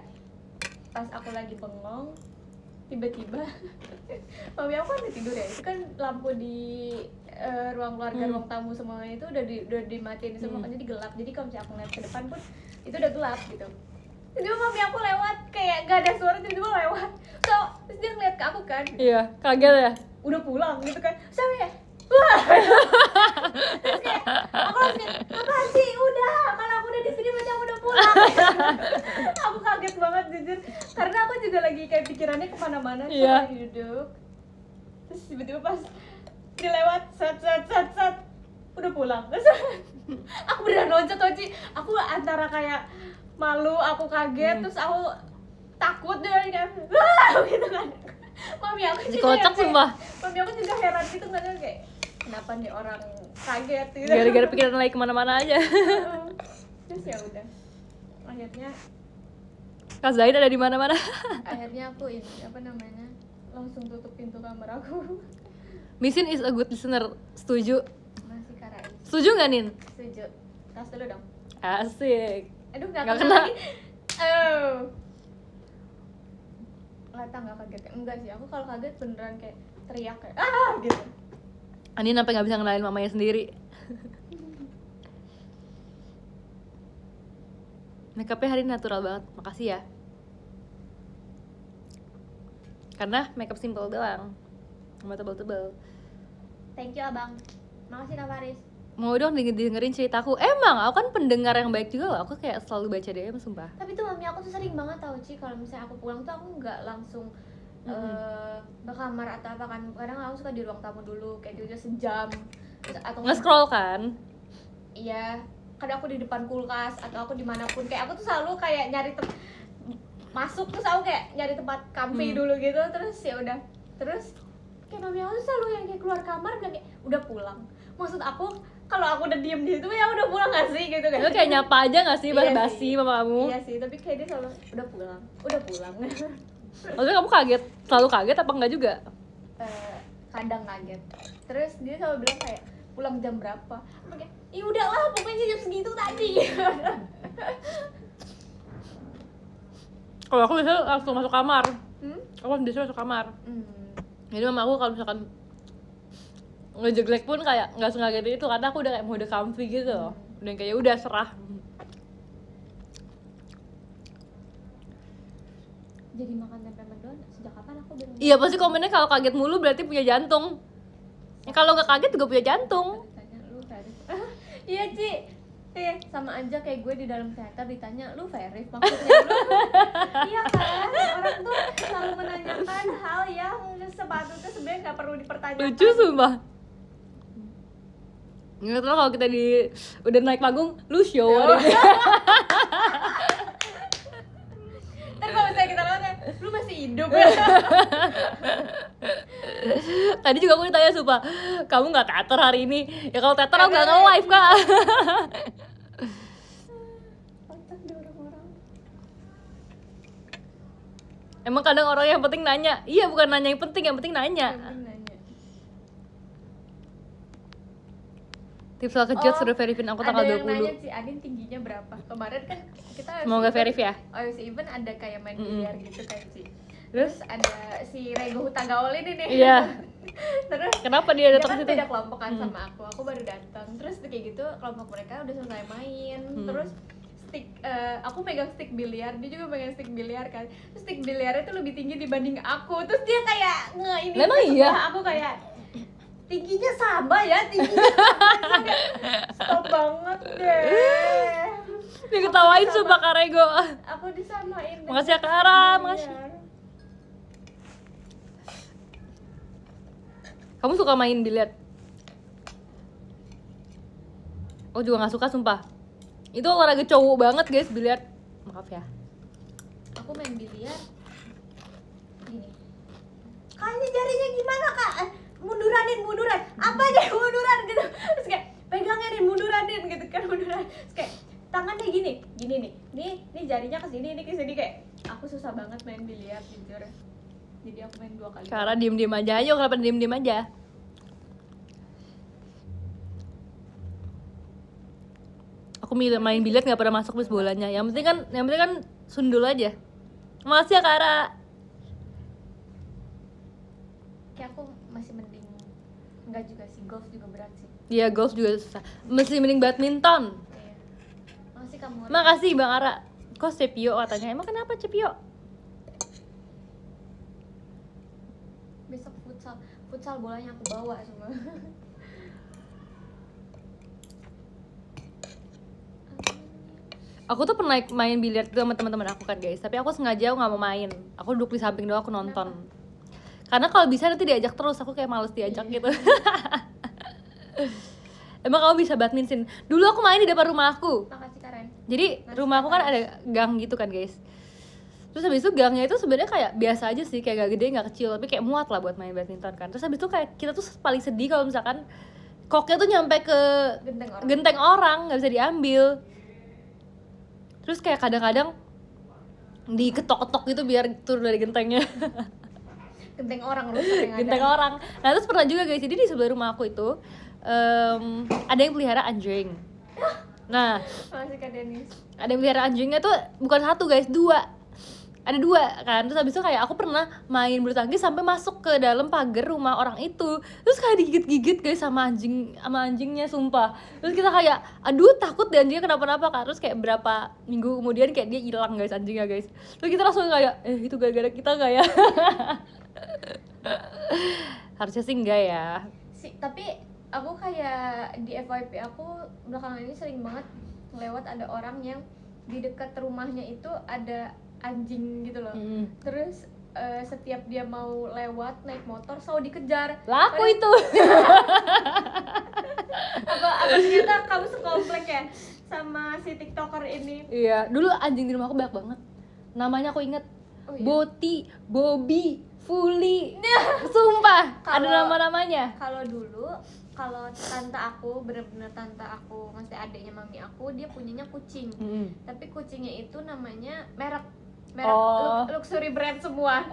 pas aku lagi bengong, tiba-tiba mami aku kan udah tidur ya, itu kan lampu di ruang keluarga, ruang tamu semuanya itu udah dimatiin semua kan, jadi gelap. Jadi kalau misalnya aku ngeliat ke depan pun itu udah gelap gitu. Tiba-tiba mami aku lewat, kayak gak ada suara, tiba-tiba lewat. Terus dia ngeliat ke aku kan,
Iya, kaget ya?
udah pulang gitu kan. Sampai ya, wah. Terus kayak aku langsung kayak, apaan sih, udah, kalau aku udah di sini berarti aku udah pulang. Aku kaget banget jujur, karena aku juga lagi kayak pikirannya kemana-mana. Terus
Iya.
lagi duduk, terus tiba-tiba pas dia lewat, sat, udah pulang. Terus aku beneran loncat Oci, aku antara kayak malu, aku kaget, terus aku takut deh kan, wah gitu kan. Mami aku juga
Kocak
yang kayak-
sumpah.
Mami aku juga heran gitu, nggak tahu kayak kenapa nih orang kaget gitu.
Gara-gara pikiran lagi kemana-mana aja.
Terus ya udah, akhirnya
Kak Zain ada di mana-mana.
aku ini apa namanya, langsung tutup pintu kamar aku.
Misin is a good listener. Setuju?
Masih karais.
Setuju nggak, Nin?
Setuju. Tas dulu dong.
Asik.
Aduh nggak
Nggak
kena
kena.
lagi. Lata nggak kaget, enggak sih, aku kalau kaget beneran kayak teriak kayak gitu.
Anin sampai nggak bisa ngenalin mamanya sendiri. Makeupnya hari ini natural banget, makasih ya. Karena makeup simple doang, nggak tebel-tebel.
Thank you abang, makasih Kak Faris.
Mau dong dengerin ceritaku. Emang aku kan pendengar yang baik juga loh. Aku kayak selalu baca DM sumpah.
Tapi tuh mami aku tuh sering banget tau Ci, kalau misalnya aku pulang tuh aku nggak langsung ke kamar atau apa kan, kadang aku suka di ruang tamu dulu kayak dia sejam. Terus, atau
Nge-scroll kan?
iya, kadang aku di depan kulkas atau aku dimanapun, kayak aku tuh selalu kayak nyari masuk tuh selalu kayak nyari tempat comfy dulu gitu. Terus ya udah, terus kayak mami aku tuh selalu yang kayak keluar kamar bilang kayak udah pulang. Maksud aku kalau aku udah diem di situ ya udah pulang gak sih gitu kan.
Lu kayak nyapa aja gak sih
Iya
basa-basi
sih.
sama kamu?
Iya sih, tapi kayak dia selalu udah pulang.
Maksudnya kamu kaget? Selalu kaget apa enggak juga?
Kadang kaget. Terus dia selalu bilang kayak pulang jam berapa? Aku kayak, ya udahlah pokoknya jam segitu tadi.
Kalau aku biasanya langsung masuk kamar.
Hmm?
Aku biasanya masuk kamar. Jadi mama aku kalau misalkan ngejeglek pun kayak nggak sengaja itu, karena aku udah kayak mau udah comfy gitu loh. Udah kayak ya udah serah.
Jadi makan tempe mendoan sejak kapan aku belum?
Iya pasti komennya kalau kaget mulu berarti punya jantung. Ya, kalau nggak kaget juga punya jantung.
Ditanya lu Faris. Iya Ci. Iya, sama aja kayak gue di dalam teater ditanya lu Faris maksudnya lu. Iya kan? Orang tuh selalu menanyakan hal yang sepatutnya sebenarnya nggak perlu dipertanyakan.
Lucu sumpah. Nggak tahu kalau kita udah naik panggung, lu show ada.
Ntar kalau misalnya kita lawan ya, lu masih hidup ya?
Tadi juga aku ditanya sumpah, kamu nggak teater hari ini? Ya kalau teater aku nggak nge-live kak.
Otak dia orang-orang.
Emang kadang orang yang penting nanya. Iya, bukan nanya yang penting nanya.
Yang penting nanya.
Tips soal kejut suruh verifin aku tanggal
ada
20.
yang nanya si Adin tingginya berapa kemarin kan kita
Semoga verif ya.
si Even ada kayak main biliar gitu kan sih.
Terus
Ada si Rego Hutagaol ini nih.
Iya.
Terus
Kenapa dia
dia
datang
kan
situ?
beda kelompok kan sama aku baru datang. Terus kayak gitu kelompok mereka udah selesai main. Terus aku megang stick biliar, dia juga megang stick biliar kan. Terus stick biliarnya tuh lebih tinggi dibanding aku. Terus dia kayak ini
Memang iya?
aku kayak tingginya sama ya, tingginya sama. Stop banget deh.
Diketawain sumpah Kak Rego.
Aku disamain.
Makasih ya Kak Ara, makasih. Kamu suka main biliar? Aku juga gak suka sumpah. Itu olahraga cowok banget guys, biliar. Maaf ya.
Aku main biliar gini. Kak ini jarinya gimana kak? Munduran. Apa aja munduran gitu. Terus kayak pegangnya nih munduranin gitu kan munduran. Terus kayak tangannya gini nih. Nih jarinya kesini, ini kesini kayak aku susah banget main biliar jujur. Jadi aku main 2 kali.
Karena diem-diem aja, ayo kenapa diem-diem aja? Aku main biliar nggak pernah masuk bis bolanya. Yang penting kan sundul aja. Makasih ya Kara.
Kayak aku masih mending enggak juga sih, golf juga berat sih.
Iya, golf juga susah. Mesti mending badminton.
Iya. Makasih kamu.
Makasih Bang Ara. Kok Cepio katanya? Emang kenapa Cepio?
Besok futsal bolanya aku bawa semua.
Aku tuh pernah main biliar itu sama teman-teman aku kan guys, tapi aku sengaja nggak mau main. Aku duduk di samping doang, aku nonton. Karena kalau bisa nanti diajak terus, aku kayak males diajak gitu. Emang kamu bisa badminton? Dulu aku main di depan rumah aku.
Makasih Karen.
Jadi rumah aku kan ada gang gitu kan guys. Terus habis itu gangnya itu sebenarnya kayak biasa aja sih, kayak gak gede gak kecil, tapi kayak muat lah buat main badminton kan. Terus habis itu kayak kita tuh paling sedih kalau misalkan koknya tuh nyampe ke genteng orang, nggak bisa diambil. Terus kayak kadang-kadang diketok-ketok gitu biar turun dari gentengnya.
Genteng orang rusak yang ada.
Genteng orang. Nah terus pernah juga guys, jadi di sebelah rumah aku itu ada yang pelihara anjing. Nah
Makasih Kak Denis.
ada yang pelihara anjingnya tuh bukan satu guys, 2. Ada 2 kan. Terus habis itu kayak aku pernah main bulu tangkis sampai masuk ke dalam pagar rumah orang itu. Terus kayak digigit-gigit guys sama anjingnya sumpah. Terus kita kayak aduh takut deh anjingnya kenapa-napa kan. Terus kayak berapa minggu kemudian kayak dia hilang guys anjingnya guys. Terus kita langsung kayak itu gara-gara kita enggak ya? Harusnya sih enggak ya.
Tapi aku kayak di FYP aku belakangan ini sering banget lewat ada orang yang di dekat rumahnya itu ada anjing gitu loh. Terus setiap dia mau lewat naik motor selalu dikejar.
Lah aku itu.
apa ternyata kamu sekomplek ya sama si TikToker ini.
Iya, dulu anjing di rumah aku banyak banget. Namanya aku inget.
Oh, iya?
Boti, Bobby, Fuli. Sumpah, ada nama-namanya.
Kalau dulu kalau tante aku, bener-bener tante aku, maksudnya adiknya mami aku, dia punyanya kucing. Tapi kucingnya itu namanya merek luxury brand semua.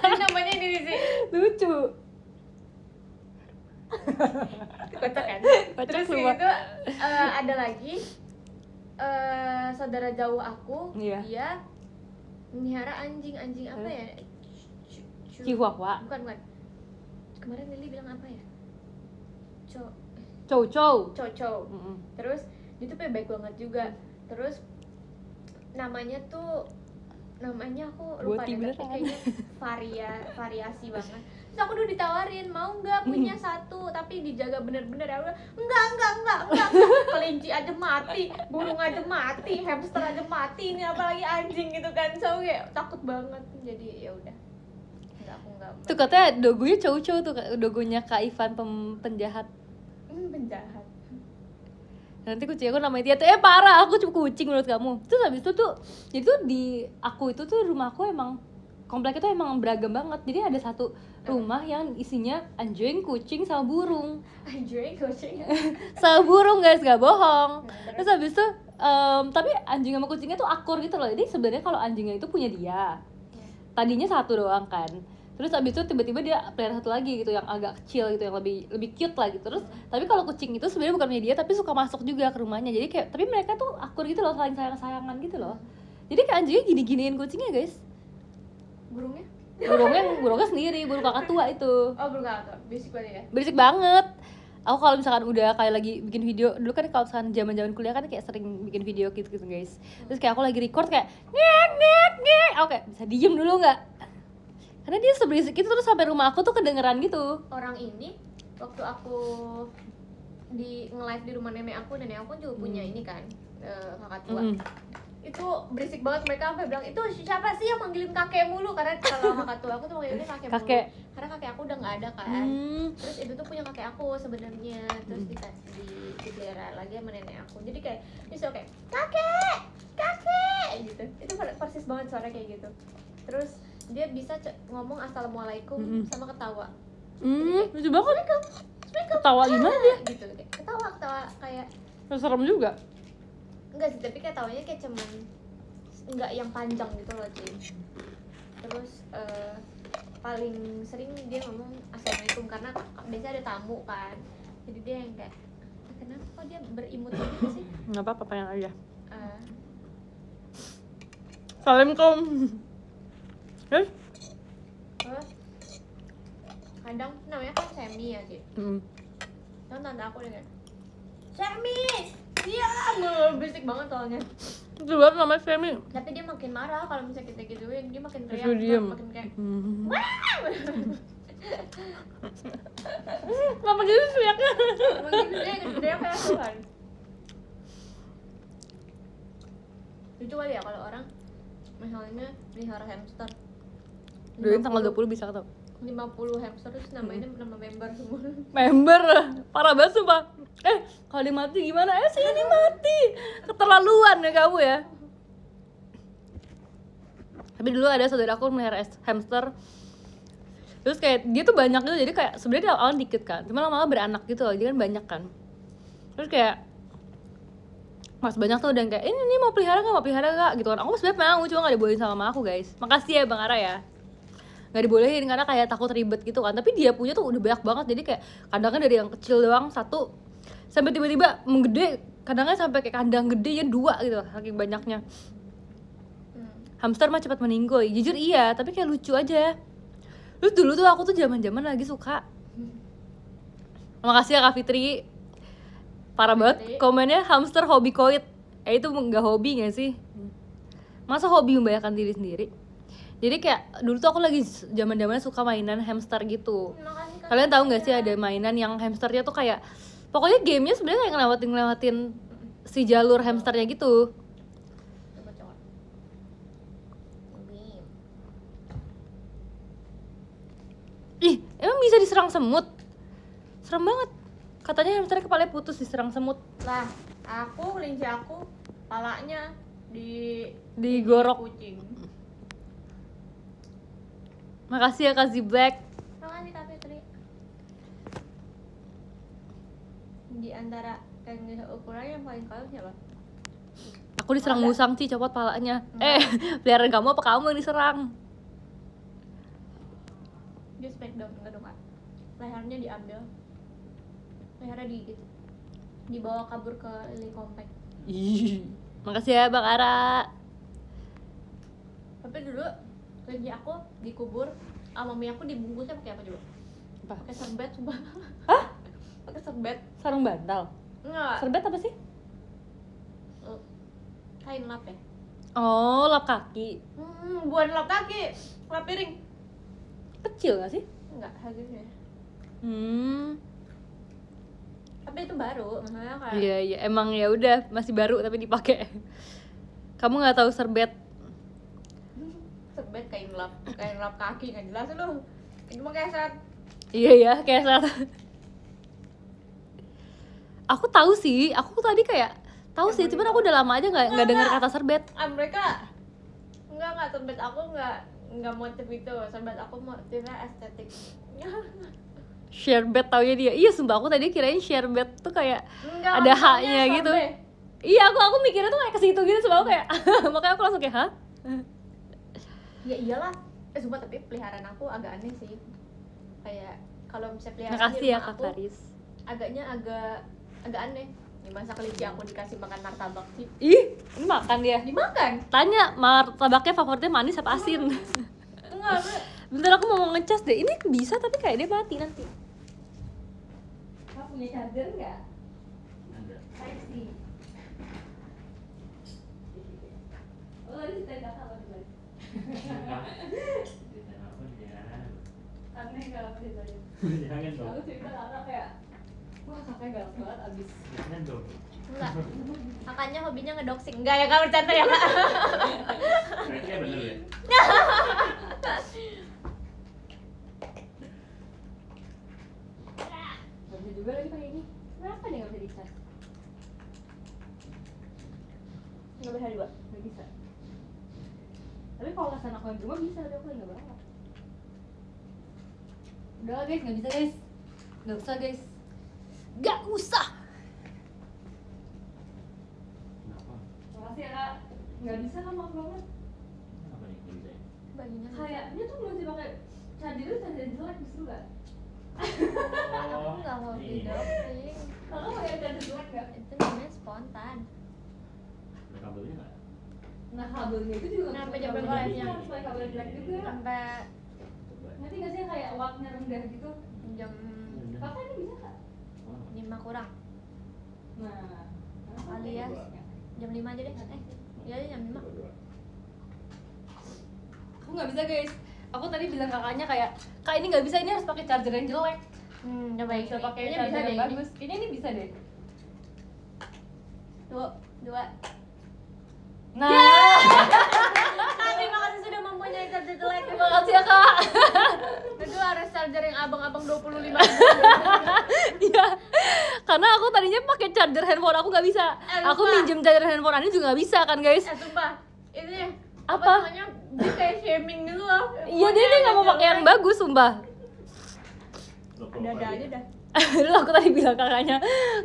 Jadi namanya ini sih
Lucu.
kocak kan.
Kocak
Terus
semua.
gitu ada lagi saudara jauh aku,
Iya.
dia melihara anjing apa ya?
Chihuahua.
Bukan. Kemarin Lily bilang apa ya?
Chow.
Terus dia tuh baik banget juga. Terus namanya aku lupa
Boti
deh,
beneran.
tapi kayaknya variasi banget. Terus aku dulu ditawarin mau nggak punya satu tapi dijaga bener-bener. Ya udah enggak. Kelinci aja mati, burung aja mati, hamster aja mati, ini apalagi anjing gitu kan. So kayak takut banget. Jadi ya udah. Enggak.
Tuh katanya dogonya Chow tuh, dogonya Kak Ivan penjahat.
Penjahat.
Nanti kucing aku namanya Tia tuh parah, aku cuma kucing menurut kamu. Terus habis itu tuh, jadi tuh di aku itu tuh rumahku emang komplek itu emang beragam banget. Jadi ada satu rumah yang isinya anjing, kucing sama burung.
Anjing, kucing.
Sama burung guys, gak bohong. Terus habis itu tapi anjing sama kucingnya tuh akur gitu loh. Jadi sebenarnya kalau anjingnya itu punya dia, tadinya satu doang kan, terus abis itu tiba-tiba dia pelihara satu lagi gitu yang agak kecil gitu, yang lebih cute lah gitu. Terus tapi kalau kucing itu sebenarnya bukan punya dia, tapi suka masuk juga ke rumahnya, jadi kayak tapi mereka tuh akur gitu loh, saling sayang-sayangan gitu loh. Jadi kayak anjingnya gini-giniin kucingnya guys.
Burungnya?
burungnya sendiri, burung kakak tua itu
Oh, burung kakak, berisik banget ya?
berisik banget. Aku kalau misalkan udah kayak lagi bikin video, dulu kan kalau misalkan zaman kuliah kan kayak sering bikin video gitu guys. Terus kayak aku lagi record kayak ngek, aku kayak bisa diem dulu nggak? Karena dia seberisik itu, terus sampai rumah aku tuh kedengeran gitu.
Orang ini waktu aku di nge-live di rumah nenek aku juga punya ini kan, kakak tua. Itu berisik banget, mereka sampai bilang, itu siapa sih yang manggilin kakek mulu? Karena kalau kakak tua aku tuh manggilnya kakek mulu. Karena kakek aku udah nggak ada kan. Terus itu tuh punya kakek aku sebenarnya. Terus dipelihara lagi sama nenek aku. Jadi kayak dia selalu kayak kakek gitu. Itu persis banget suara kayak gitu. Terus dia bisa ngomong assalamualaikum sama ketawa.
Lucu banget. Ketawa gimana dia?
Gitu, kayak ketawa kayak
serem juga.
enggak sih, tapi kayak tawanya kayak cuman enggak yang panjang gitu loh cuy. Terus paling sering dia ngomong assalamualaikum karena biasanya ada tamu kan, jadi dia yang kayak kenapa kok dia berimut gitu sih?
Nggak apa-apa, pengen aja.
Assalamualaikum.
Terus?
Kadang namanya kan Semi ya sih. Kan tante aku dengan Semi, diam, berisik banget soalnya.
Itu banget namanya Femi.
Tapi dia makin marah kalau misalnya kita gituin, dia makin teriak, makin kayak
Kenapa gitu teriaknya?
makin dia kayak Tuhan. Lucu kali ya kalau orang misalnya pelihara hamster.
Doain tanggal 20 bisa ketemu
50 hamster terus namanya nama member semua.
member, parah banget sumpah. Kalau dia mati gimana? Sih ini mati. Keterlaluan ya kamu ya. Tapi dulu ada saudara aku melihara hamster. Terus kayak dia tuh banyak gitu, jadi kayak sebenarnya dia awal dikit kan, cuma lama-lama beranak gitu loh, jadi kan banyak kan. Terus kayak mas banyak tuh udah kayak ini mau pelihara nggak gitu kan. Aku sebenarnya mau, cuma nggak dibolehin sama mama aku guys. Makasih ya Bang Ara ya, nggak dibolehin karena kayak takut ribet gitu kan. Tapi dia punya tuh udah banyak banget, jadi kayak kadangnya dari yang kecil doang satu sampai tiba-tiba menggede, kadangnya sampai kayak kandang gedenya 2 gitu saking banyaknya. Hamster mah cepat meninggoy, jujur iya, tapi kayak lucu aja. Terus dulu tuh aku tuh zaman-zaman lagi suka. Makasih ya Kak Fitri, parah banget komennya, hamster hobi koit. Itu nggak hobi nggak sih? Masa hobi membahayakan diri sendiri? Jadi kayak dulu tuh aku lagi zaman-zamannya suka mainan hamster gitu. Kalian tahu nggak sih ada mainan yang hamsternya tuh kayak pokoknya gamenya sebenarnya kayak ngelewatin si jalur hamsternya gitu. Ih, emang bisa diserang semut? Serem banget. Katanya hamsternya kepalanya putus diserang semut.
Lah, kelinci aku palanya
digorok
kucing.
Makasih ya Kak Black.
Makasih Kak Fitri. Di antara kangen ukuran yang paling kalem siapa?
Aku diserang musang sih, copot palanya. Peliharaan kamu apa kamu yang diserang?
Dia smackdown, enggak dong Kak. Lehernya diambil, lehernya digigit, dibawa kabur ke lili komplek.
Ih, makasih ya Bang Ara.
Tapi dulu kelinci aku dikubur sama mami aku, dibungkusnya pakai apa coba? Pakai serbet, coba.
Hah?
Pakai serbet.
Sarung bantal?
Enggak.
Serbet apa sih?
Kain lap ya?
Oh, lap kaki.
Bukan lap kaki, lap piring.
Kecil gak sih?
Enggak, harusnya. Tapi itu baru, maksudnya kayak
Iya, emang ya udah masih baru tapi dipakai. Kamu nggak tahu serbet?
serbet kain lap kaki, nggak jelas lu. Itu mah keset.
Iya ya, kayak saat. Aku tahu sih, aku tadi kayak tahu sih, cuman aku udah lama aja nggak dengar kata serbet.
Mereka enggak serbet aku enggak motif itu, serbet aku motifnya estetik.
Sherbet taunya dia. Iya sumpah aku tadi kirain sherbet tuh kayak
Enggak,
ada haknya gitu. Iya aku mikirnya tuh kayak ke situ gitu, sebab kayak makanya aku langsung kayak hah?
Ya iyalah, Sumpah tapi peliharaan aku agak aneh sih. Kayak kalau misalnya peliharaan
Makasih
di
ya
rumah
Kak
aku
Faris.
agak aneh. Ya, masa kelinci aku dikasih makan martabak sih?
Ih, ini makan dia.
Dimakan?
Tanya martabaknya favoritnya manis apa asin?
Enggak,
Bentar aku mau ngecas deh. Ini bisa tapi kayak dia mati nanti. Kamu punya charger nggak?
Ada.
Type C. Oh tadi cerita kakak apa nih?
Cerita apa dia?
Aneh kalau ceritanya.
Jangan dong.
Aku cerita kakak kayak, wah kakaknya galak banget abis.
Jangan dong.
enggak. Kakaknya hobinya ngedoxing. Enggak ya, Kak, bercanda ya, Kak.
Kayaknya bener ya.
Gak bisa juga lagi pakai ini. Kenapa dia gak bisa dicas?
Enggak bisa juga.
Gak bisa. Tapi kalau kesan aku yang di rumah bisa, tapi aku lagi gak berangkat. Udah lah guys, gak bisa guys. Gak usah guys. Gak usah.
Kenapa?
Makasih ya kak. Gak bisa kan maaf banget.
Kenapa nih nggak bisa ya?
Baginya
Kayaknya tuh masih pakai charger itu charger jelek justru gak?
aku enggak hobi
Iya.
doxing.
Kakak pakai charger jelek gak?
Itu namanya spontan.
Ada kabelnya nggak?
Nah kabelnya itu juga
Nah,
nggak
sampai jam
kabel
berapa
jelek,
live-nya?
harus pakai kabel jelek juga.
Sampai
Coba.
Nanti gak sih kayak wattnya rendah gitu?
jam
Bener.
Kakak ini bisa kak?
Oh,
5 kurang.
Nah,
Alias jam 5 aja deh. Iya jam 5.
dua.
aku nggak bisa guys. Aku tadi bilang kakaknya kayak, kak ini nggak bisa, ini harus pakai charger yang jelek.
Coba
Bisa pakai
kayaknya
charger
bisa
yang
deh.
bagus. Kayaknya ini bisa deh.
Tuh, 2.
Nah,
Terima kasih sudah mempunyai charger jelek.
terima kasih ya kak.
Itu harus charger yang abang-abang 25.
Iya, karena aku tadinya pakai charger handphone aku nggak bisa. Aku
lupa.
minjem charger handphone Ani juga nggak bisa kan guys.
Sumpah. Ini
Apa?
namanya? Dia kayak shaming gitu loh.
Iya dia nggak mau pakai yang bagus sumpah.
Lo kok
Udah
apa
aja
dia?
dah.
Dulu aku tadi bilang kakaknya,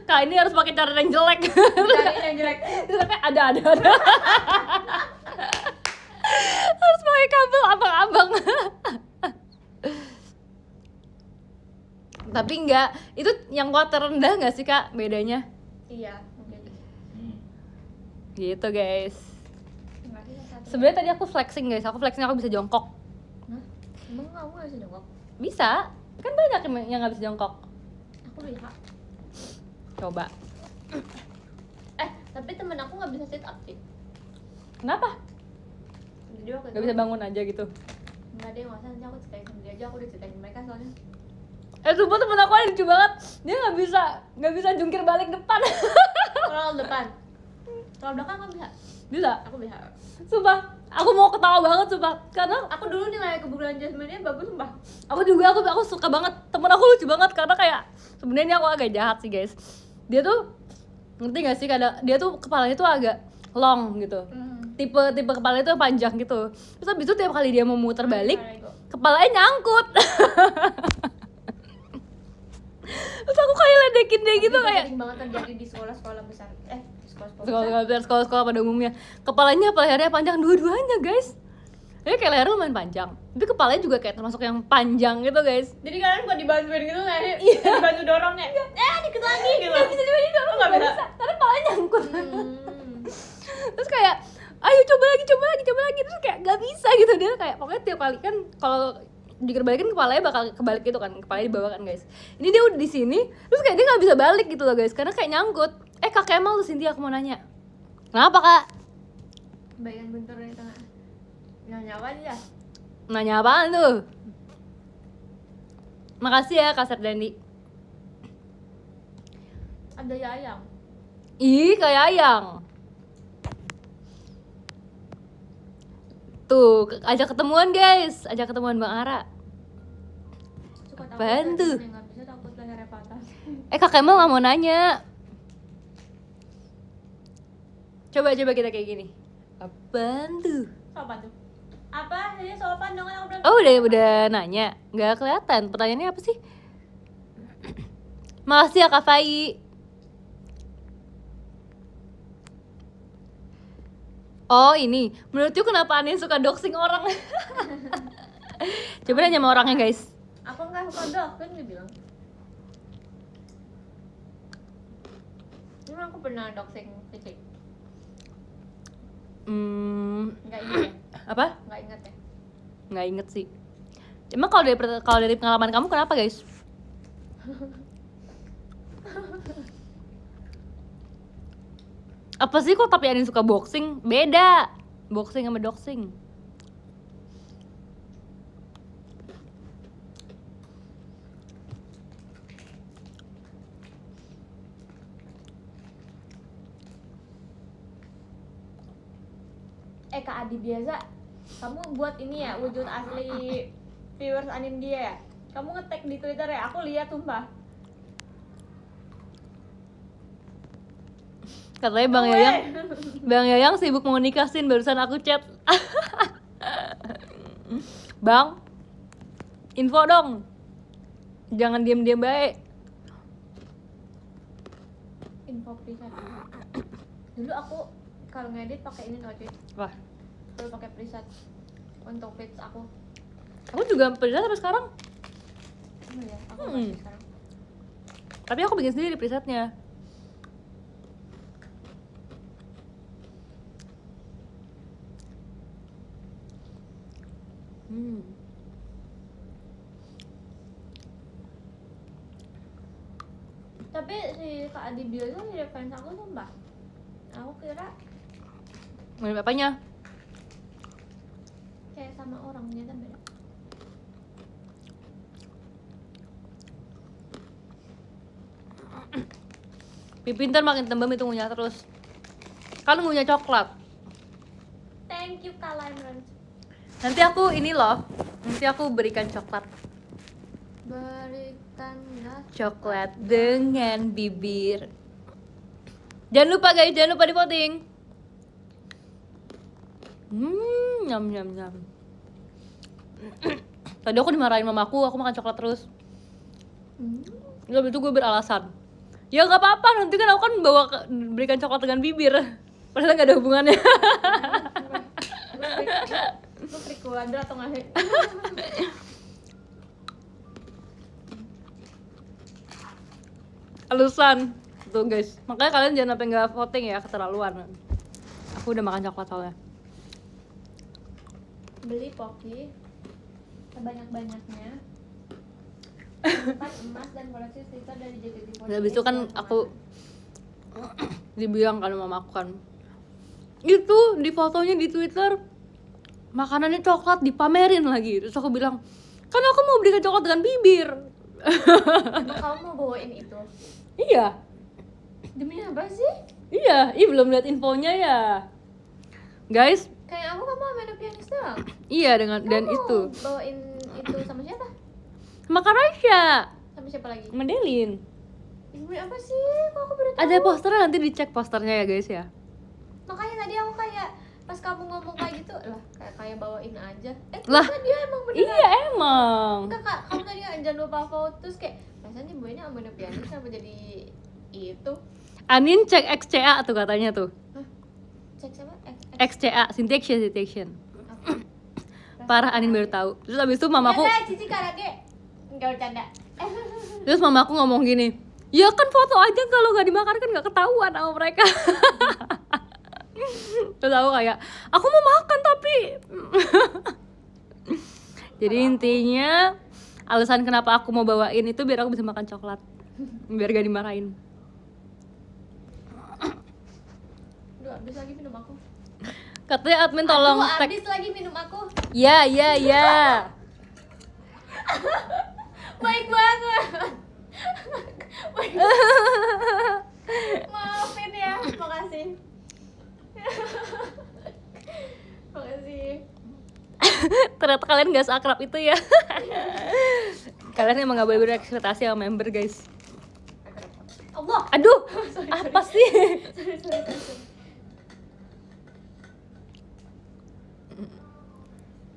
kak ini harus pakai charger yang jelek.
Cari yang jelek.
Terus katanya ada. Harus pakai kabel abang-abang. Tapi enggak, itu yang watt rendah nggak sih kak bedanya?
Iya, mungkin.
Gitu guys.
Enggak sih yang satu.
Sebenarnya tadi aku flexing guys, aku flexing aku bisa jongkok.
Hah? Emang kamu gak bisa jongkok?
Bisa, kan banyak yang nggak bisa jongkok.
Aku bisa.
Coba.
Tapi temen aku gak bisa sit up sih.
Kenapa?
Jadi waktu
Nggak bisa bangun aja gitu?
Enggak deh, masa nanti aku ceritain sendiri aja. Aku udah ceritain mereka soalnya.
Sumpah temen aku ada lucu banget. Dia nggak bisa jungkir balik depan.
Kalau depan. Kalau belakang kan bisa.
Bisa.
Aku bisa.
Sumpah, aku mau ketawa banget sumpah. Karena
Aku dulu nilai kebugaran jasmaninya bagus sumpah.
aku juga aku suka banget. Temen aku lucu banget karena kayak sebenarnya aku agak jahat sih guys. Dia tuh ngerti gak sih kadang dia tuh kepalanya tuh agak long gitu. Tipe kepalanya tuh panjang gitu. Terus habis itu tiap kali dia mau muter balik, kepalanya nyangkut. Terus aku kayak ledekin dia gitu kayak
sering banget terjadi di sekolah-sekolah besar. Sekolah-sekolah besar.
sekolah pada umumnya. Kepalanya apa lehernya panjang dua-duanya guys. Dia kayak lehernya lumayan panjang. Tapi kepalanya juga kayak termasuk yang panjang gitu guys.
Jadi kalian buat dibantuin gitu nggak? Iya. Dibantu dorongnya. Dikit lagi gitu.
Gak bisa juga didorong,
Nggak
nggak
bisa.
bisa. Karena kepalanya nyangkut. Terus kayak ayo coba lagi terus kayak gak bisa gitu. Dia kayak pokoknya tiap kali kan kalau dikerbalikin kepalanya bakal kebalik gitu kan, kepalanya dibawa kan guys. Ini dia udah di sini terus kayak dia nggak bisa balik gitu loh guys karena kayak nyangkut. Kak Kemal tuh Cynthia, aku mau nanya kenapa kak?
Bagian bentur di tengah. Nanya apa aja?
Nanya apaan tuh? Makasih ya Kak Sardandi.
Ada Yayang.
Ih kayak ayang. Tuh ajak ketemuan guys, ajak ketemuan Bang Ara.
Suka takut
Apaan tuh?
yang nggak bisa takut lehernya patah.
Kak Kemal nggak mau nanya. Coba kita kayak gini. Apaan tuh?
Sopan tuh. Apa? Jadi sopan dong kan aku bilang.
Oh udah nanya, nggak kelihatan. Pertanyaannya apa sih? Makasih ya Kak Fai. Oh ini, menurut you kenapa Anin suka doxing orang? Coba nanya sama orangnya guys.
Aku nggak suka dolphin, dia bilang. Emang aku pernah doxing kucing. Nggak ingat ya?
Apa?
Nggak ingat ya?
Nggak inget sih. Emang kalau dari pengalaman kamu kenapa guys? Apa sih kok tapi Anin suka boxing? Beda. Boxing sama doxing.
Kak Adi biasa, kamu buat ini ya wujud asli viewers Anin dia ya? Kamu nge-tag di Twitter ya? Aku lihat sumpah.
Katanya Bang Yayang sibuk mau nikah Sin, barusan aku chat. Bang, info dong. Jangan diam-diam baik.
Info preset. Dulu aku kalau ngedit pakai ini tau cuy.
Wah,
Dulu pakai preset untuk feeds aku.
aku juga preset sampai sekarang.
Oh ya, aku masih sekarang.
Tapi aku bikin sendiri presetnya.
Tapi si Kak Adi biasa mirip fans aku sumpah. Aku kira
Mirip apanya?
kayak sama orangnya kan beda.
Pipin ntar makin tembem itu ngunyah terus. Kan ngunyah coklat.
Thank you Kak Limran.
Nanti aku ini loh. Nanti aku berikan coklat.
Berikanlah
Coklat dengan bibir. Jangan lupa guys, jangan lupa di voting. Nyam nyam nyam. Tadi aku dimarahin mamaku, aku makan coklat terus. Lalu itu gue beralasan. Ya nggak apa-apa, nanti kan aku kan berikan coklat dengan bibir. Padahal nggak ada hubungannya.
lu trik kuadrat atau nggak sih?
Alasan tuh guys, makanya kalian jangan sampai nggak voting ya, keterlaluan. Aku udah makan coklat soalnya.
Beli Pocky sebanyak-banyaknya. Simpan emas dan koleksi stiker dari JKT48.
Habis itu kan aku dibilang kan sama aku kan, itu di fotonya di Twitter makanannya coklat dipamerin lagi. Terus aku bilang, kan aku mau berikan coklat dengan bibir.
Emang kamu mau bawain itu?
Iya,
Demi apa sih?
iya, belum lihat infonya ya, guys.
Kayak aku kamu sama pianis doang.
Iya dengan dan
Kamu
itu
bawain itu sama siapa?
makan Raisya,
Sama siapa lagi?
Mendelin.
Demi apa sih? Kok aku baru tahu?
Ada posternya, nanti dicek posternya ya guys ya.
Makanya tadi aku kayak pas kamu ngomong kayak gitu lah, kayak bawain aja.
Lah,
ternyata dia emang beneran.
Iya emang.
Enggak kak, kamu tadi kan jangan lupa vote terus kayak rasanya buahnya sama pianis apa jadi itu?
Anin cek XCA tuh katanya tuh.
Cek siapa?
XCA, syntaxian.
Apa?
Parah, Anin baru tahu. Terus abis itu mamaku,
Ya Cici Karage. Enggak bercanda.
terus mamaku ngomong gini, ya kan foto aja, kalau nggak dimakan kan nggak ketahuan sama mereka. Terus aku kayak, aku mau makan tapi. Jadi intinya alasan kenapa aku mau bawain itu biar aku bisa makan coklat, biar gak dimarahin.
Duh, habis lagi minum aku.
Katanya admin tolong
Aduh,
tag.
habis lagi minum aku.
Ya.
Baik banget. Baik. Maafin ya, makasih. Makasih.
Ternyata kalian gak seakrab itu ya. Kalian emang gak boleh berekspektasi sama member guys.
Allah.
Aduh,
Sorry.
apa sih?
Sorry.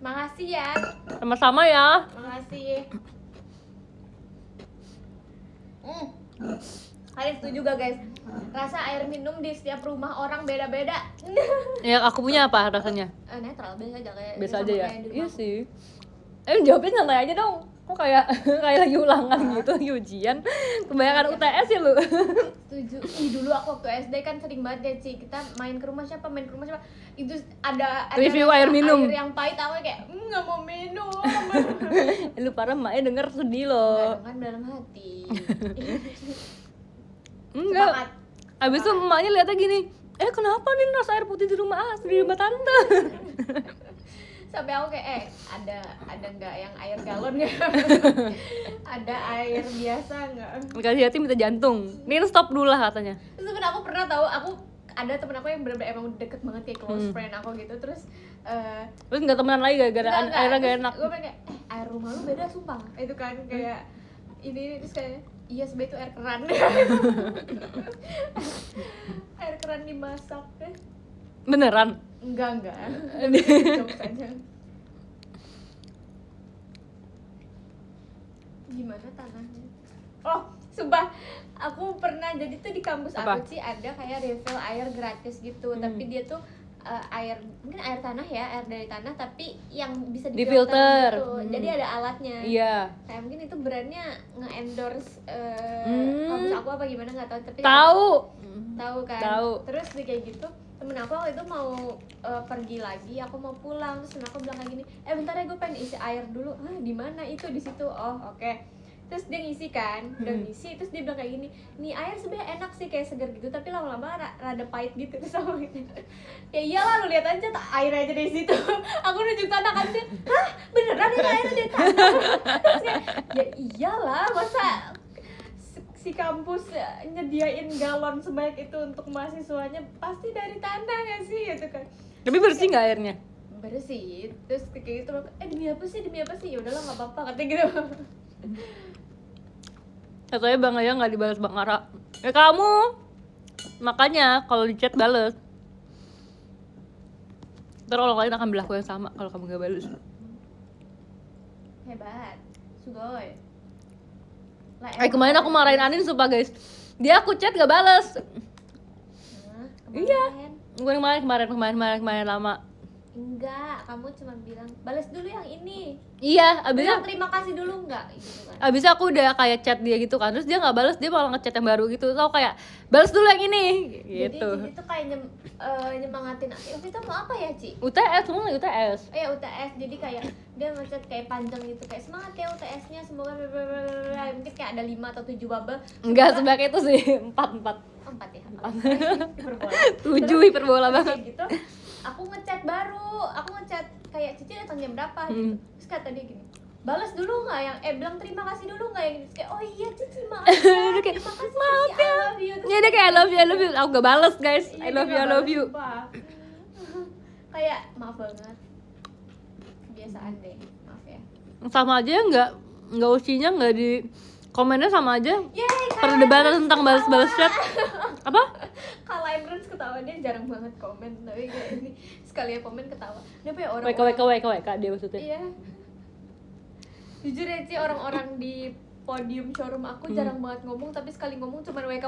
Makasih ya.
Sama-sama ya.
Makasih. Kalian setuju gak guys? Rasa air minum di setiap rumah orang beda-beda.
Ya aku punya apa rasanya?
Netral, biasa aja kayak
Biasa
sama
aja ya.
kayak di
Iya
rumahku.
sih. Jawabnya santai aja dong. Kok kayak lagi ulangan gitu, lagi ujian. Kebanyakan UTS ya lu.
Setuju. Ih, dulu aku waktu SD kan sering banget ya, Ci. Kita main ke rumah siapa? Itu ada
Review
rasa
air minum.
Air yang pahit, aku kayak nggak mau minum.
Lu parah, maknya denger sedih
Nggak
loh.
dong, kan dalam hati.
Enggak.
Sepakat.
Abis itu emaknya lihatnya gini, kenapa nih rasa air putih di rumah di rumah tante?
Sampai aku kayak ada nggak yang air galon nggak? Ada air biasa nggak?
Dikasih hati minta jantung. Nih stop dulu lah katanya.
Terus temen aku pernah tahu, aku ada temen aku yang bener-bener emang deket banget kayak close friend aku gitu. Terus
Terus nggak temenan lagi gara-gara airnya gak enak.
gue kayak air rumah lu beda sumpah. Itu kan kayak ini terus kayak iya sebenernya itu air keran. Air keran dimasak deh.
Beneran?
Enggak. Jokes aja. Gimana tanahnya? Oh, sumpah. Aku pernah jadi tuh di kampus
Apa?
aku sih ada kayak refill air gratis gitu, tapi dia tuh air mungkin air tanah ya, air dari tanah tapi yang bisa
Difilter.
gitu. Jadi ada alatnya.
Iya.
Kayak mungkin itu brandnya nge-endorse kampus aku apa gimana nggak tahu, tapi
Tahu.
tahu kan.
Tahu.
Terus dia kayak gitu, temen aku waktu itu mau pergi lagi, aku mau pulang, terus temen aku bilang kayak gini, bentar ya gue pengen isi air dulu. Di mana itu? Di situ. Oh oke. Terus dia ngisi kan, udah ngisi, terus dia bilang kayak gini, nih air sebenarnya enak sih kayak segar gitu, tapi lama-lama rada pahit gitu. Terus aku gitu, ya iyalah lu lihat aja air aja dari situ. Aku nunjuk tanah kan sih, hah beneran ini air dari tanah? Terus kayak, ya iyalah masa si kampus nyediain galon sebanyak itu untuk mahasiswanya, pasti dari tanah gak sih gitu kan.
Tapi bersih nggak airnya?
Bersih. Terus kayak gitu, demi apa sih, ya udahlah nggak apa-apa katanya gitu.
Katanya Bang Aya nggak dibalas Bang Ara. Kamu makanya kalau di chat bales. Ntar orang lain akan berlaku yang sama kalau kamu nggak balas.
Hebat, sugoi.
Kemarin aku marahin Anin sumpah guys. Dia aku chat nggak bales. Iya. Kemarin lama.
Enggak, kamu cuma bilang balas dulu yang ini.
Iya,
Bilang
abisnya
terima kasih dulu enggak gitu kan.
abisnya aku udah kayak chat dia gitu kan. Terus dia nggak balas, dia malah ngechat yang baru gitu. Terus aku kayak balas dulu yang ini gitu.
Jadi itu kayak nyemangatin aku. Waktu itu mau apa ya, Ci?
UTS, semua lagi UTS.
Oh ya UTS, jadi kayak dia ngechat kayak panjang gitu, kayak semangat ya UTS-nya, semoga blablabla. Mungkin kayak ada 5 atau 7 bubble.
Enggak sebanyak itu sih, 4
4 ya. Hiperbola.
7 hiperbola
Terus
banget.
kayak gitu, aku ngechat kayak Cici datang jam berapa gitu. Terus kata dia gini, balas dulu nggak yang bilang terima kasih dulu nggak yang gitu. Terus kayak oh iya Cici maaf ya,
Dia kayak,
terima kasih
maaf
Cici,
ya.
I love you. Terus
Ya dia kayak I love you. Aku gak bales guys.
iya,
I love
dia
you.
nggak balas,
You.
sumpah. Kayak maaf banget, kebiasaan deh, maaf ya.
Sama aja nggak usinya nggak di komennya sama aja.
Yeay,
Perdebatan tentang balas-balas chat. Apa?
kalau Emrans ketawa, dia jarang banget komen, tapi kayak ini sekali ya komen ketawa. Dia punya
WK dia maksudnya.
Iya. Jujur ya Ci, orang-orang di podium showroom aku jarang banget ngomong, tapi sekali ngomong cuma WK.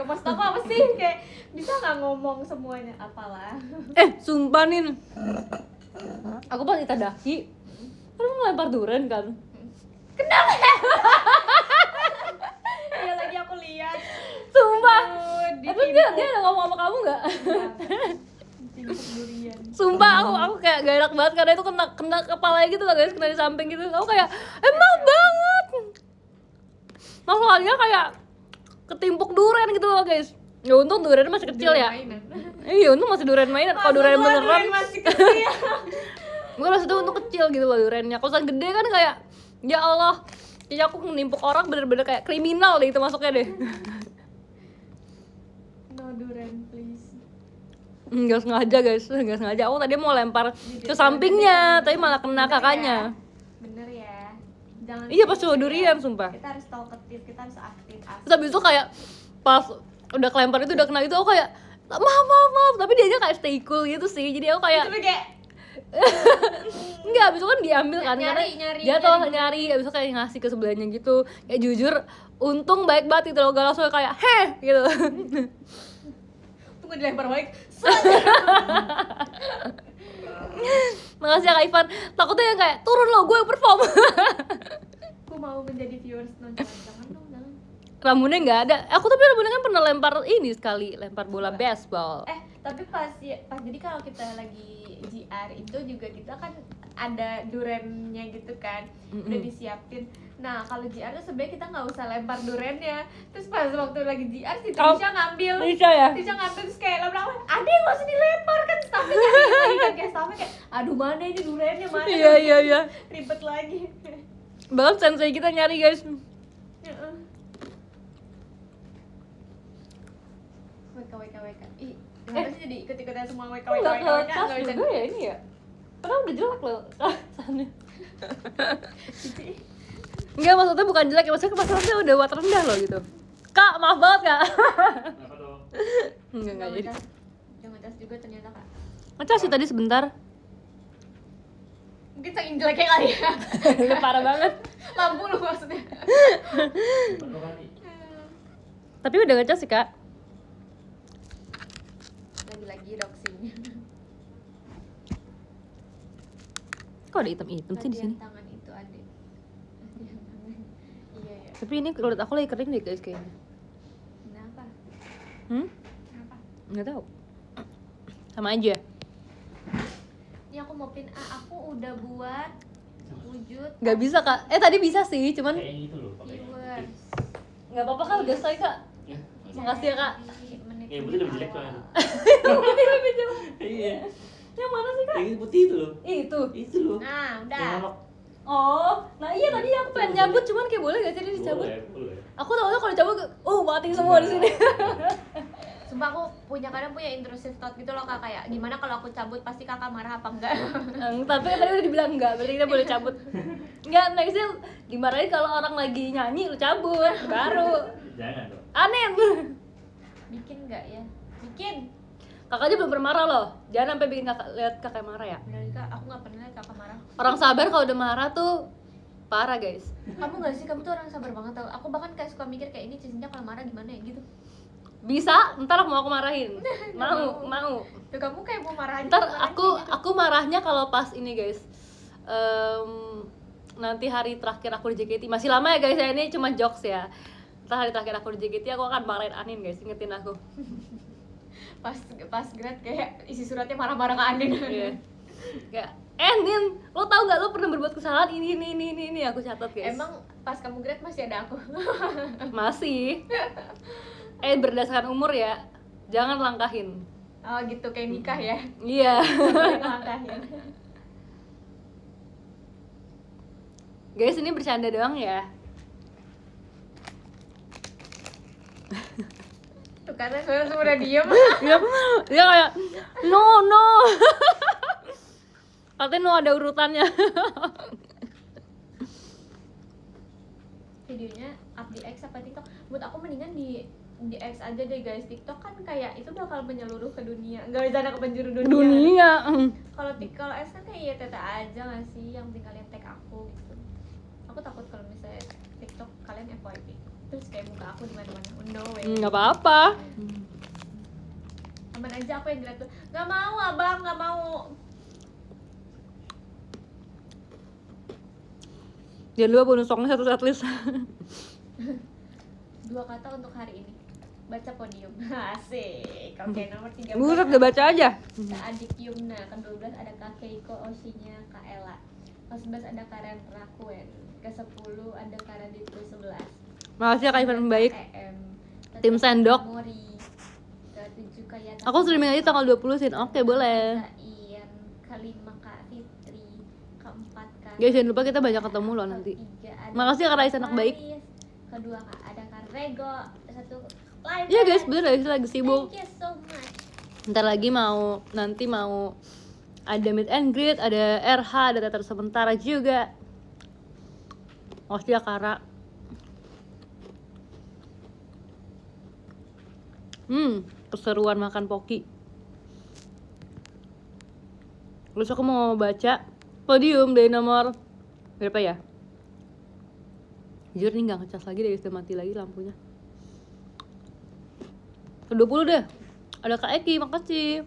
Maksud aku apa sih? Kayak bisa nggak ngomong semuanya? Apalah.
Sumpah nih. Aku pas Itadaki, kan ngelempar durian kan.
Iya lagi aku lihat.
Sumpah.
Aduh,
Terus dia ada ngomong sama kamu nggak?
ditimpuk durian.
Sumpah aku kayak gak enak banget karena itu kena kepala gitu loh guys, kena di samping gitu. Aku kayak maaf banget. Masalahnya kayak ketimpuk durian gitu loh guys. Ya untung durian masih kecil ya. Iya untung masih durian mainan. Kalau durian beneran
Durian masih kecil.
bukan maksudnya untuk kecil gitu loh duriannya. Kalau yang gede kan kayak ya Allah. Jadi aku nimpuk orang bener-bener kayak kriminal deh itu masuknya deh.
No durian please.
Nggak sengaja guys, nggak sengaja. Aku tadi mau lempar ke sampingnya, tapi malah kena kakaknya.
Bener ya. Jangan.
Iya pas coba durian sumpah.
Kita harus talkative, kita harus aktif.
Terus habis itu kayak pas udah kelempar itu udah kena itu aku kayak maaf, tapi dia aja kayak stay cool gitu sih. Jadi aku kayak
Itu kayak
enggak, abis itu kan diambil kan
Nyari,
jatuh nyari, abis itu kayak ngasih ke sebelahnya gitu. Kayak jujur, untung baik banget gitu loh, gak langsung kayak heh gitu.
tunggu dilempar balik.
Makasih ya Kak Ivan. Takutnya yang kayak turun lo, gue yang perform.
Aku mau menjadi viewers nonton. Jangan dong, jangan.
Rambutnya nggak ada. Aku tapi rambutnya kan pernah lempar ini sekali, lempar bola baseball.
Tapi pas jadi kalau kita lagi GR itu juga kita kan ada durennya gitu kan, udah disiapin. Nah kalau GR tuh sebenarnya kita nggak usah lempar durennya. Terus pas waktu lagi GR si Tisha ngambil, Tisha ngambil terus kayak lama-lama, ada yang masih dilempar kan, staffnya nyari kan, kayak staffnya kayak, aduh mana ini durennya mana?
Iya.
Ribet lagi.
Bahkan sensei kita nyari guys.
WK. Ih, kenapa sih jadi ikut-ikutan semua WK?
Nggak ke
Nggak
tas
bisa.
juga ya ini ya. Padahal udah jelek loh kelasannya. Enggak, maksudnya bukan jelek ya, maksudnya kemasannya udah watt rendah loh gitu. Kak, maaf banget kak.
Kenapa tuh?
Enggak jadi.
Jangan cas juga ternyata kak.
Ngecas sih tadi sebentar.
Mungkin saking jeleknya kali ya.
Udah parah banget.
Lampu lu maksudnya.
Kenapa kali?
Tapi udah ngecas sih kak.
Lagi doxing.
Kok ada hitam-hitam sih di sini?
Tangan itu ada. Bagian tangan. Iya.
Tapi ini kulit aku lagi kering deh guys kayaknya.
Kenapa? Kenapa?
Nggak tahu. Sama aja.
Ini aku mau pin aku udah buat wujud
Nggak bisa kak. Tadi bisa sih, cuman
Kayak gitu loh pakai.
viewers.
nggak apa-apa kak, udah selesai kak.
Ya.
Makasih ya kak.
Ya putih lebih jelek soalnya.
Putih lebih jauh.
Iya.
Yang mana sih kak?
Yang putih itu loh.
Itu.
Itu loh.
Nah,
Yang
udah.
nolak.
Oh, nah iya tadi aku pengen nyabut, cuman kayak boleh gak sih ini dicabut?
Boleh.
Aku tau kalau dicabut, mati semua di sini.
Sumpah aku kadang punya intrusive thought gitu loh kak, kayak gimana kalau aku cabut pasti kakak marah apa enggak?
Tapi kan tadi udah dibilang enggak, berarti kita boleh cabut. Enggak, nextnya dimarahin kalau orang lagi nyanyi lu cabut, baru.
Jangan dong.
Aneh.
Bikin enggak ya? Bikin.
Kakak aja belum pernah marah loh. Jangan sampai bikin kakak lihat kakak marah ya.
Bener kak, aku nggak pernah liat kakak marah.
Orang sabar kalau udah marah tuh parah guys.
Kamu nggak sih, kamu tuh orang sabar banget tau. Aku bahkan kayak suka mikir kayak ini Cincinta kalau marah gimana ya gitu.
Bisa, ntar mau aku marahin. Mau.
Tuh kamu kayak mau marahin.
Ntar
marahin
aku marahnya kalau pas ini guys. Nanti hari terakhir aku di JKT, masih lama ya guys ya, ini cuma jokes ya. Ntar hari terakhir aku di JKT aku akan marahin Anin guys, ingetin aku.
pas grad kayak isi suratnya marah-marah ke Andin.
Iya. Kayak, Nin, lo tau gak lo pernah berbuat kesalahan ini, aku catat guys.
Emang pas kamu grad masih ada aku.
Masih. Berdasarkan umur ya, jangan langkahin.
Oh gitu, kayak nikah ya.
Iya.
Langkahin.
Guys, ini bercanda doang ya.
Tuh karena semua udah diem.
Dia kayak no. Katanya no ada urutannya.
Videonya up di X apa TikTok? Buat aku mendingan di X aja deh guys. TikTok kan kayak itu bakal menyeluruh ke dunia. Enggak bisa ke penjuru dunia. Kalau X kan kayak ya tete aja nggak sih, yang penting kalian tag aku gitu. Aku takut kalau misalnya TikTok kalian FYP terus kayak muka aku di mana-mana. No way.
Nggak apa-apa.
Aman aja aku yang jelek tuh. Nggak mau abang, nggak mau.
Jangan lupa bonus songnya satu setlist.
2 kata untuk hari ini. Baca podium. Asik. Oke, nomor 13.
Buset, udah baca aja.
Kak Adik Yumna, ke-12 ada Kak Keiko Oshinya, Kak Ella. Ke-11 ada Karen Rakuen. Ke-10 ada Kak Radit ke-11.
Makasih ya Kak Ivan baik.
EM.
Tim Sendok.
Mori. Ke-7 Kak Yata.
Aku streaming aja tanggal 20 Sin. Oke, boleh.
Kak Ian. Ke-5 Kak Fitri. Ke-4 Kak.
Guys, jangan lupa kita banyak ketemu loh nanti.
Ke-3 ada
Makasih ya Kak Raisa, anak baik.
Faris. Kedua Kak ada Kak Rego. 1 live.
Iya guys, bener guys, lagi sibuk.
Thank you so much.
Ntar lagi nanti mau ada meet and greet, ada RH, ada teater sementara juga. Makasih ya Kara. Keseruan makan poki. Terus aku mau baca podium dari nomor berapa ya? Jujur nih gak ngecas lagi deh, udah mati lagi lampunya. Ke 20 deh. Ada Kak Eki, makasih.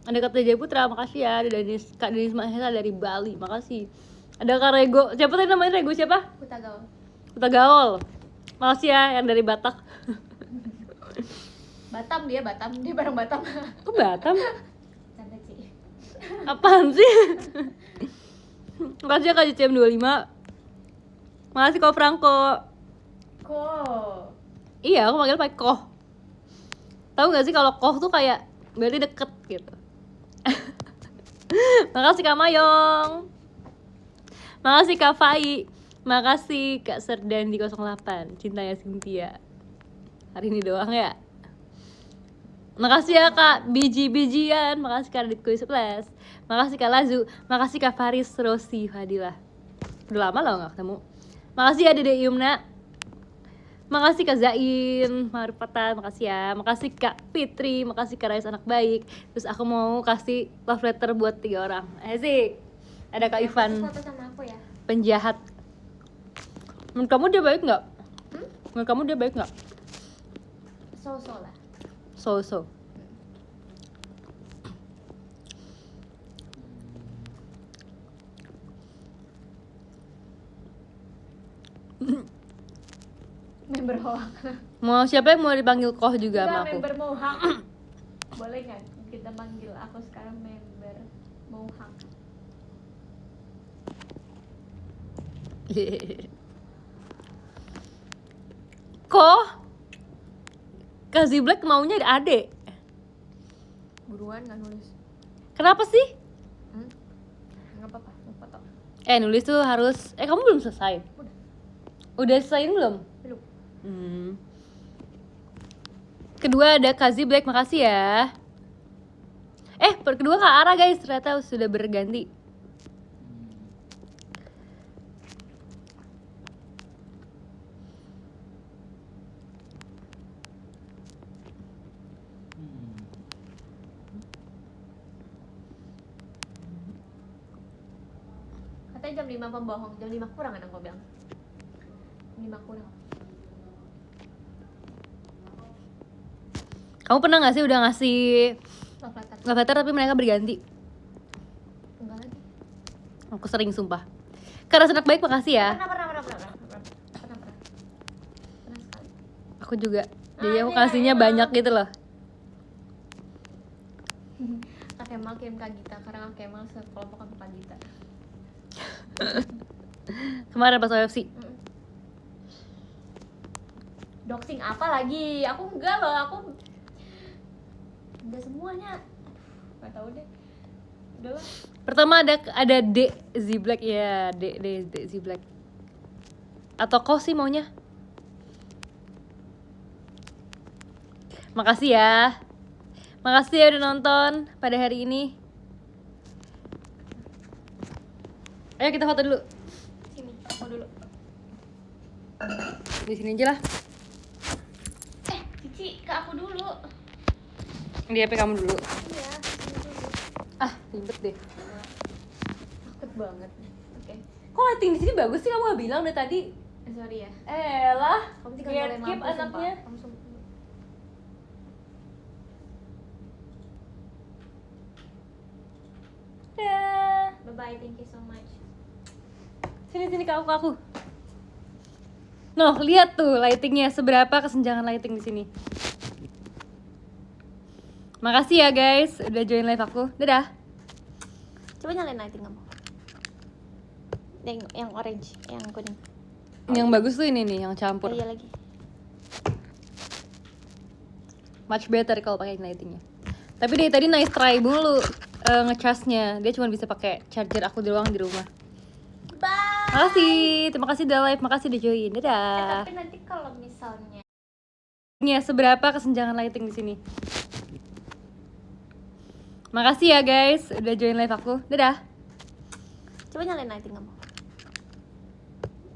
Ada Kak Teja Putra, makasih ya. Ada Kak Denis Mahesa dari Bali, makasih. Ada Kak Rego, siapa tadi namanya Rego siapa?
Kuta gaul.
Kuta Gaul, makasih ya yang dari Batak.
Batam dia bareng Batam.
Kok Batam?
Canda sih.
Apaan sih? Makasih ya Kak JCM 25. Makasih Kak Franco.
Kok
Iya, aku manggil pakai koh. Tahu gak sih kalau koh tuh kayak berarti deket gitu. Makasih Kak Mayong. Makasih Kak Fai. Makasih Kak Serdan di 08. Cintanya Cynthia. Hari ini doang ya. Makasih ya Kak Biji-bijian. Makasih Kak Radit Koi 11. Makasih Kak Lazu. Makasih Kak Faris Rosi Fadila. Udah lama loh gak ketemu. Makasih ya Dede Yumna. Makasih Kak Zain, Marifatan, makasih ya. Makasih Kak Fitri, makasih Kak Rais anak baik. Terus aku mau kasih love letter buat 3 orang. Asik. Ada Kak Ivan,
foto sama aku ya.
penjahat. Menurut kamu dia baik nggak? Menurut kamu dia baik nggak?
So lah.
So.
Member Mohawk.
Mau siapa yang mau dipanggil koh juga sama aku?
Member Mohawk. Boleh nggak kita panggil aku sekarang member Mohawk?
Koh? Kak Ziblek maunya adek.
Buruan nggak nulis?
Kenapa sih?
Nggak apa-apa, mau foto.
Nulis tuh harus. Kamu belum selesai? Udah selesaiin belum?
Belum.
Kedua ada Kazi Black, makasih ya. Kedua Kak Ara guys, ternyata sudah berganti.
Katanya jam 5 pembohong, jam 5 kurang kan aku bilang. Jam 5 kurang.
Kamu pernah gak sih udah ngasih
Love letter.
love letter tapi mereka berganti?
Enggak lagi.
Aku sering sumpah. Karena anak baik makasih ya.
Pernah sekali.
Aku juga. Jadi aku
iya,
kasihnya
iya.
banyak gitu loh.
Kak Kemal kirim Kak Gita, karena Kak Kemal sekelompok sama Kak Gita.
Kemarin pas OFC.
Doxing apa lagi? Aku enggak loh, aku enggak semuanya. Enggak tahu deh. Udah lah.
Pertama ada D Z Black ya, D Z Black. Atau kau sih maunya? Makasih ya. Makasih ya udah nonton pada hari ini. Ayo kita foto dulu.
Sini, aku dulu.
Di sini aja lah.
Cici, ke aku dulu.
Di HP kamu dulu.
Iya, sini dulu.
Ribet deh.
Takut banget. Oke.
Kok lighting di sini bagus sih, kamu gak bilang dari tadi?
Sorry ya.
Elah,
Kamu tinggal
biar
nyalain
keep
lampu, sumpah.
anaknya.
Kamu sumpah.
Ya.
Bye bye, thank you so much.
Sini ke aku. Noh, lihat tuh lightingnya, seberapa kesenjangan lighting di sini. Makasih ya guys, udah join live aku. Dadah.
Coba nyalain lighting kamu. Yang orange, yang kuning.
Yang bagus tuh ini nih, yang campur.
Iya lagi.
Much better kalau pakai lightingnya. Tapi dari tadi nice try mulu ngecharge-nya. Dia cuma bisa pakai charger aku doang di rumah.
Bye.
Makasih, terima kasih udah live, makasih udah join. Dadah.
Tapi nanti kalau misalnya
Seberapa kesenjangan lighting di sini. Makasih ya guys, udah join live aku. Dadah.
coba nyalain lighting kamu.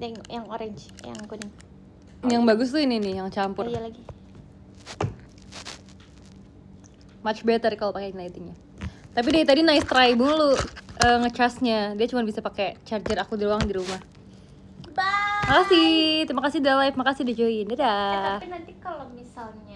Yang orange, yang kuning.
Yang bagus tuh ini nih, yang campur.
Iya lagi.
Much better kalau pakai lightingnya. Tapi dari tadi nice try mulu ngecharge-nya. Dia cuma bisa pakai charger aku doang di rumah.
Bye.
Makasih, terima kasih udah live, makasih udah join. Dadah.
Tapi nanti kalau misalnya